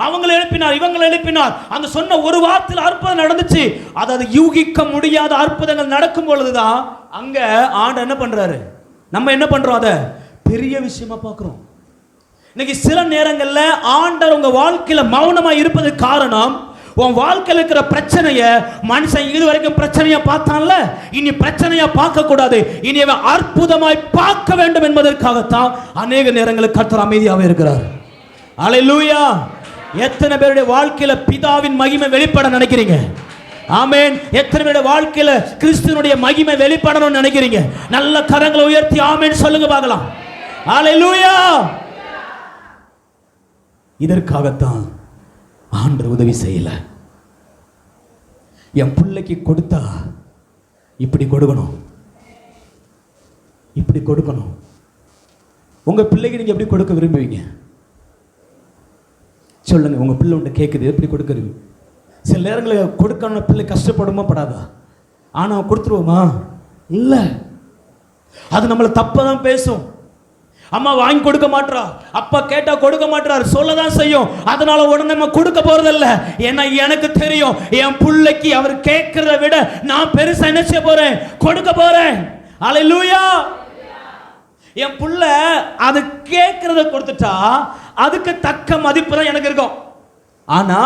அவங்களை எழுப்பினார், இவங்களை எழுப்பினார். அந்த சொன்ன ஒரு வார்த்தையில் அற்புதம் நடந்துச்சு. அதாவது யூகிக்க முடியாத அற்புதங்கள் நடக்கும் பொழுதுதான் அங்க ஆண்டவர் என்ன பண்றாரு, நம்ம என்ன பண்றோம், அதை பெரிய விஷயமா பார்க்கிறோம். இன்னைக்கு சில நேரங்கள்ல ஆண்டவர் உங்க வாழ்க்கையில மௌனமா இருப்பது காரணம், உன் வாழ்க்கையில் இருக்கிற பிரச்சனைய மனுஷன் இது வரைக்கும் பிரச்சனையா பார்த்தான்ல, இனி பிரச்சனையா பார்க்க கூடாது, இனி அவன் அற்புதமாய் பார்க்க வேண்டும் என்பதற்காகத்தான் அநேக நேரங்களில் கர்த்தர் அமைதியாக இருக்கிறார். அல்லேலூயா. எத்தனை பேருடைய வாழ்க்கையில பிதாவின் மகிமை வெளிப்பட நினைக்கிறீங்க? ஆமென். எத்தனை பேருடைய வாழ்க்கையில கிறிஸ்துவினுடைய மகிமை வெளிப்படணும்னு நினைக்கிறீங்க? நல்ல கரங்களை உயர்த்தி ஆமென் சொல்லுங்க பார்க்கலாம். அல்லேலூயா. இதற்காகத்தான் ஆண்டவர் உதவி செய்யல. என் பிள்ளைக்கு கொடுத்தா இப்படி கொடுக்கணும், இப்படி கொடுக்கணும். உங்க பிள்ளைக்கு நீங்க எப்படி கொடுக்க விரும்புவீங்க சொல்லுங்க? உங்க பிள்ளை உன்ட்ட கேட்குது, எப்படி கொடுக்குறீங்க? சில நேரங்களில் கொடுக்கணும் பிள்ளை கஷ்டப்படுமா படாதா? ஆனால் கொடுத்துருவோமா? இல்லை, அது நம்மளை தப்பாக தான் பேசும். அம்மா வாங்கி கொடுக்க மாட்டா, அப்பா கேட்டா கொடுக்க மாட்டார், சொல்லதான் செய்யும். அதனால உடனே நம்ம கொடுக்க போறதில்ல. ஏன்னா எனக்கு தெரியும் என் பிள்ளைக்கு அவர் கேட்கிறத விட நான் பெருசா என்ன செய்ய போறேன், கொடுக்க போறேன். அல்லேலூயா. என் புள்ள அது கேட்கறத கொடுத்துட்டா அதுக்கு தக்க மதிப்பு தான் எனக்கு இருக்கும். ஆனா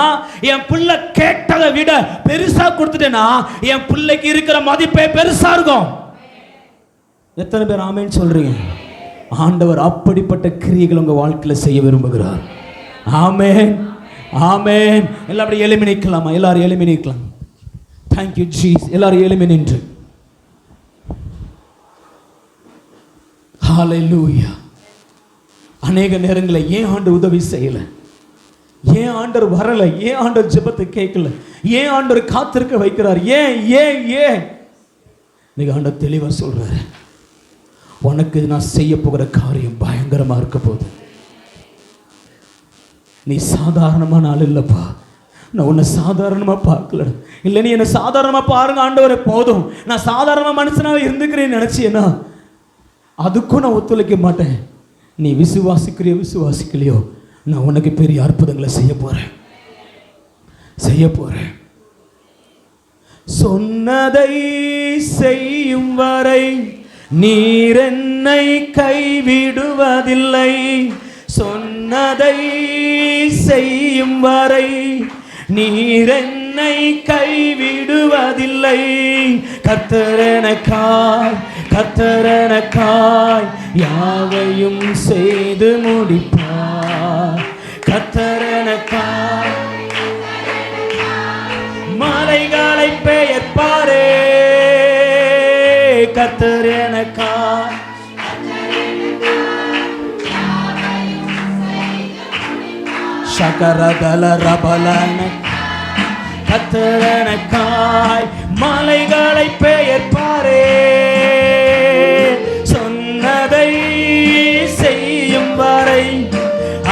என் புள்ள கேட்டதை விட பெருசா கொடுத்துட்டேன்னா என் பிள்ளைக்கு இருக்கிற மதிப்பே பெருசா இருக்கும். எத்தனை பேர் ஆமென் சொல்றீங்க? ஆண்டவர் அப்படிப்பட்ட கிரியைகள் உங்க வாழ்க்கையில செய்ய விரும்புகிறார். ஆமென், ஆமென். எல்லாரும் எழுமி நிற்கலாமா? எல்லாரும் எழுமி நிற்கலாம். Thank you Jesus. எல்லாரும் எழுமி நின்று ஹல்லேலூயா. அநேக நேரங்களில் ஏன் ஆண்டவர் உதவி செய்யல, ஏன் ஆண்டவர் வரல, ஏன் ஆண்டவர் ஜெபத்தை கேட்கல, ஏன் ஆண்டவர் காத்திருக்க வைக்கிறார், ஏன் ஏன் ஏன்? நீங்க ஆண்டவர் தெளிவா சொல்றாரு, உனக்கு நான் செய்ய போகிற காரியம் பயங்கரமா இருக்க போகுது. நீ சாதாரணமான ஆள் இல்லப்பா, நான் உன்னை சாதாரணமா பார்க்கல. இல்லை நீ என்னை சாதாரணமா பாருங்க ஆண்டவரே போதும், நான் சாதாரண மனுஷனாக இருந்துக்கிறேன்னு நினைச்சியேன்னா அதுக்கும் நான் ஒத்துழைக்க மாட்டேன். நீ விசுவாசிக்கிறியோ விசுவாசிக்கலையோ நான் உனக்கு பெரிய அற்புதங்களை செய்ய போறேன், செய்ய போறேன். சொன்னதை செய்யும் வரை நீர் என்னை கைவிடுவதில்லை. சொன்னதை செய்யும் வரை நீர் என்னை கைவிடுவதில்லை. கர்த்தர் எனக்காய், கர்த்தர் எனக்காய் யாவையும் செய்து முடிப்பார். கர்த்தர் எனக்காய் மலைகளை பெயர்ப்பாரே. கர்த்தர் எனக்காய் சகரதல ரபலன. கர்த்தர் எனக்காய் மலைகளை பெயர்ப்பாரே. சொன்னதை செய்யும் வரை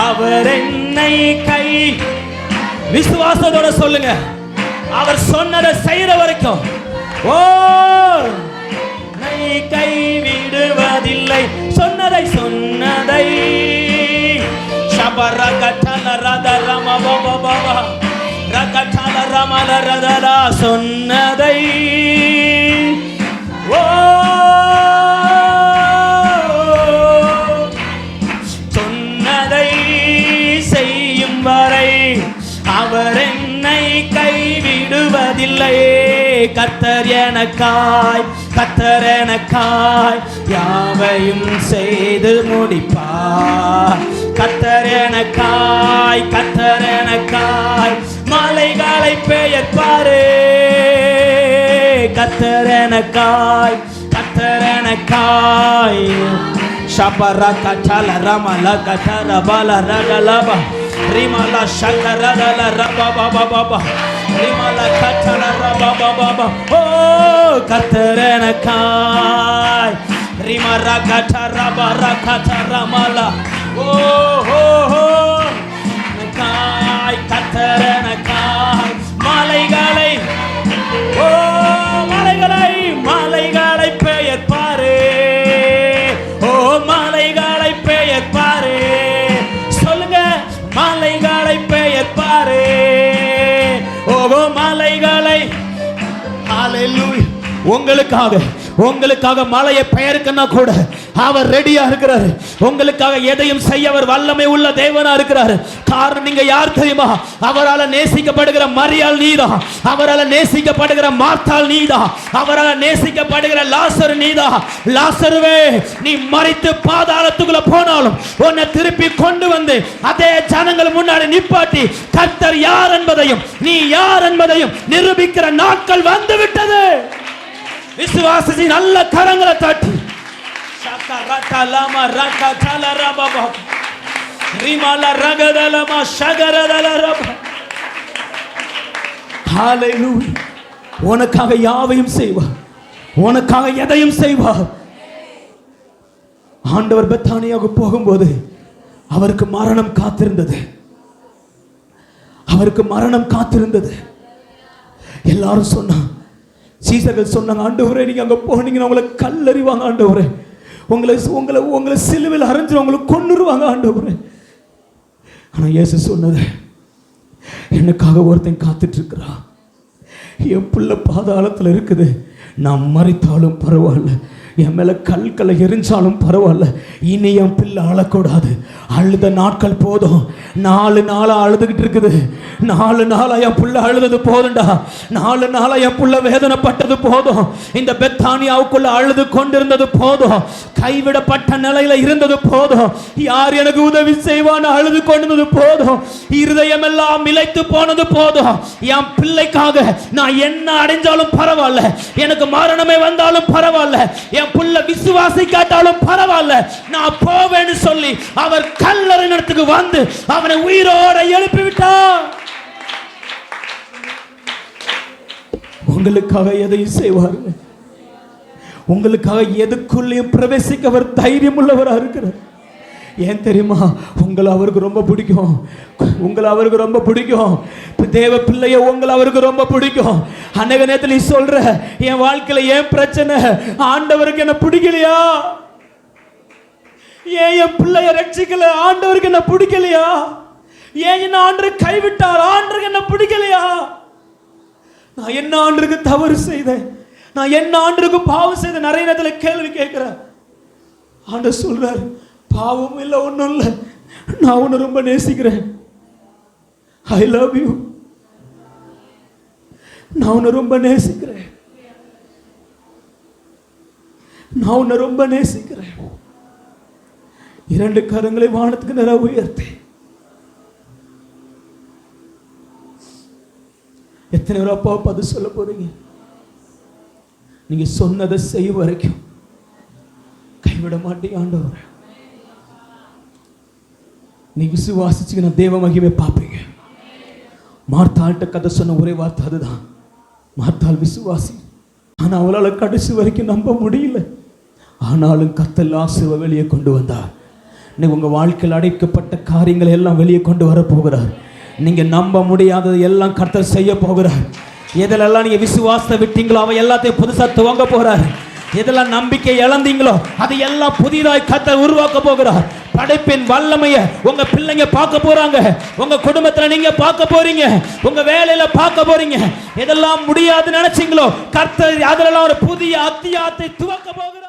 அவர் என்னை கை. விசுவாசத்தோட சொல்லுங்க, அவர் சொன்னதை செய்யற வரைக்கும் ஓ கை விடுவதில்லை. சொன்னதை சொன்னதை ஷபரகதல ரதரம பபப ரகதல ரமல ரதல. சொன்னதை ஓ சொன்னதை செய்யும் வரை அவர் என்னை கைவிடுவதில்லை. கர்த்தர் எனக்காய், கர்த்தர் எனக்காய் யாவையும் செய்து முடிப்பார். கர்த்தர் எனக்காய், கர்த்தர் எனக்காய் மலைகளை பெயர்ப்பாரே. கர்த்தர் எனக்காய், கர்த்தர் எனக்காய் ஷபர கட்டல ரமல கட்டர பல ரகலப ரிமல ஷகரதல ரபபபப ரிமல கட்டல ரபபபப. ஓ கர்த்தர் எனக்காய் ரிமர கட்டர பர கட்டர மல. ஓ ஹோ ஹோ எனக்காய், கர்த்தர் எனக்காய் மலைகளை, ஓ மலைகளை, மலைகளை பெயர்ப்பாரே. ஓ மலைகளை பெயர்ப்பாரே. சொல்லுங்க, மலைகளை பெயர்ப்பாரே. ஓ மலைகளை. ஹல்லேலூயா. உங்களுக்காக மலையை பெயர்க்கனா கூட அவர் ரெடியா இருக்கிறார். உங்களுக்காக எதையும் செய்ய அவர் வல்லமை உள்ள தேவனா இருக்கிறார். காரணம் நீங்க யார் தெரியுமா? அவரால் நேசிக்கப்படுகிற மரியாள் நீதான், அவரால் நேசிக்கப்படுகிற மார்த்தாள் நீதான், அவரால் நேசிக்கப்படுகிற லாசரு நீதான். லாசருவே, நீ மரித்து பாதாளத்துக்குள்ள போனாலும் உன்னை திருப்பி கொண்டு வந்து அதே ஜனங்கள் முன்னாடி நிப்பாட்டி கர்த்தர் யார் என்பதையும் நீ யார் என்பதையும் நிரூபிக்கிற நாட்கள் வந்து விட்டது. விசுவாசி நல்ல கரங்களை தட்டி ஷகரதலம ரகதல ரபப ரிமல ரகதலம ஷகரதல ரப. ஹல்லேலூயா. உனக்காக யாவையும் செய்வார். உனக்காக எதையும் செய்வார். ஆண்டவர் பெத்தானியாவுக்கு போகும்போது அவருக்கு மரணம் காத்திருந்தது. அவருக்கு மரணம் காத்திருந்தது. எல்லாரும் சொன்னாங்க, சீசர்கள் சொன்னாங்க, ஆண்டவரே நீங்க அங்க போனீங்கன்னா உங்களை கல்லறிவாங்க ஆண்டவரே, உங்களை சிலுவையில் அரைஞ்சு உங்களை கொன்னுருவாங்க ஆண்டவரே. ஆனா இயேசு சொன்னது, எனக்காக ஒருத்தன் காத்துட்டு இருக்கிறான். என் பிள்ளை பாதாளத்தில் இருக்குது, நான் மறித்தாலும் பரவாயில்ல, என் மேல கல்களை எரிஞ்சாலும் பரவாயில்ல, இனி என் பிள்ளை அழக்கூடாது. அழுத நாட்கள் போதும். 4 நாளா அழுதுகிட்டு இருக்குது. 4 நாளா என் பிள்ளை அழுதது போதும்டா. 4 நாளா என் பிள்ளை வேதனைப்பட்டது போதும். இந்த பெத்தானியாவுக்குள்ள அழுது கொண்டிருந்தது போதும். கைவிடப்பட்ட நிலையில இருந்தது போதும். யார் எனக்கு உதவி செய்வான்னு அழுது கொண்டிருந்தது போதும். இருதயம் எல்லாம் இளைத்து போனது போதும். என் பிள்ளைக்காக நான் என்ன அடைஞ்சாலும் பரவாயில்ல, எனக்கு மரணமே வந்தாலும் பரவாயில்ல, என் புள்ள விசுவாசி காட்டாலும் பரவாயில்ல, நான் போவேன்னு சொல்லி அவர் கல்லறை இடத்துக்கு வந்து அவனை உயிரோட எழுப்பி விட்டார். உங்களுக்காக எதையும் செய்வார். உங்களுக்காக எதுக்குள்ளேயும் பிரவேசிக்க அவர் தைரியம் உள்ளவராக இருக்கிறார். ஏன் தெரியுமா? உங்களை அவருக்கு ரொம்ப பிடிக்கும். உங்களை அவருக்கு ரொம்ப பிடிக்கும். தேவ பிள்ளைய உங்களை அவருக்கு ரொம்ப பிடிக்கும். அநேக நேரத்தில் நீ சொல்ற, என் வாழ்க்கையில ஏன் பிரச்சனை, ஆண்டவருக்கு என்ன பிடிக்கலையா, ஏன் என் பிள்ளைய ரட்சிக்கல, ஆண்டவருக்கு என்ன பிடிக்கலையா, ஏன் என்ன ஆண்டவர் கைவிட்டார், ஆண்டவருக்கு என்ன பிடிக்கலையா, நான் என்ன ஆண்டவருக்கு தவறு செய்தேன், நான் என்ன ஆண்டவருக்கு பாவம் செய்தேன், நிறைய நேரத்தில் கேள்வி கேட்கிறேன். ஆண்டவர் சொல்றாரு, பாவம் இல்லை, ஒன்றும் இல்லை, நான் உன்னை ரொம்ப நேசிக்கிறேன், ஐ லவ் யூ, நான் உன்னை ரொம்ப நேசிக்கிறேன், நான் உன்னை ரொம்ப நேசிக்கிறேன். 2 கரங்களை வானத்துக்கு நேரா உயர்த்தி, எத்தனை பேர் அப்பா பார்த்து சொல்ல போறீங்க? நீங்க சொன்னதை செய்ய வரைக்கும் கைவிட மாட்டீங்க ஆண்டவரே. நீ விசுவாசிச்சுக்கின தேவ மகிமை பார்ப்பீங்க. மார்த்தாள்கிட்ட கதை சொன்ன ஒரே வார்த்தை அதுதான், மார்த்தாள் விசுவாசி. ஆனா அவளால் கடைசி வரைக்கும் நம்ப முடியல. ஆனாலும் கர்த்தர் லாசருவை வெளியே கொண்டு வந்தார். நீங்க உங்க வாழ்க்கையில் அடைக்கப்பட்ட காரியங்களை எல்லாம் வெளியே கொண்டு வர போகிறார். நீங்க நம்ப முடியாதது எல்லாம் கர்த்தர் செய்ய போகிறார். எதெல்லாம் நீங்க விசுவாசத்தை விட்டீங்களோ அவை எல்லாத்தையும் புதுசா துவங்க போறார். எதெல்லாம் நம்பிக்கை இழந்தீங்களோ அது எல்லாம் புதிதாய் கர்த்தர் உருவாக்க போகிறார். படைப்பின் வல்லமையை உங்க பிள்ளைங்க பார்க்க போறாங்க. உங்க குடும்பத்துல நீங்க பார்க்க போறீங்க. உங்க வேலையில பார்க்க போறீங்க. எதெல்லாம் முடியாது நினைச்சீங்களோ கர்த்தர் அதெல்லாம் ஒரு புதிய அத்தியாயத்தை துவக்க போகிறார்.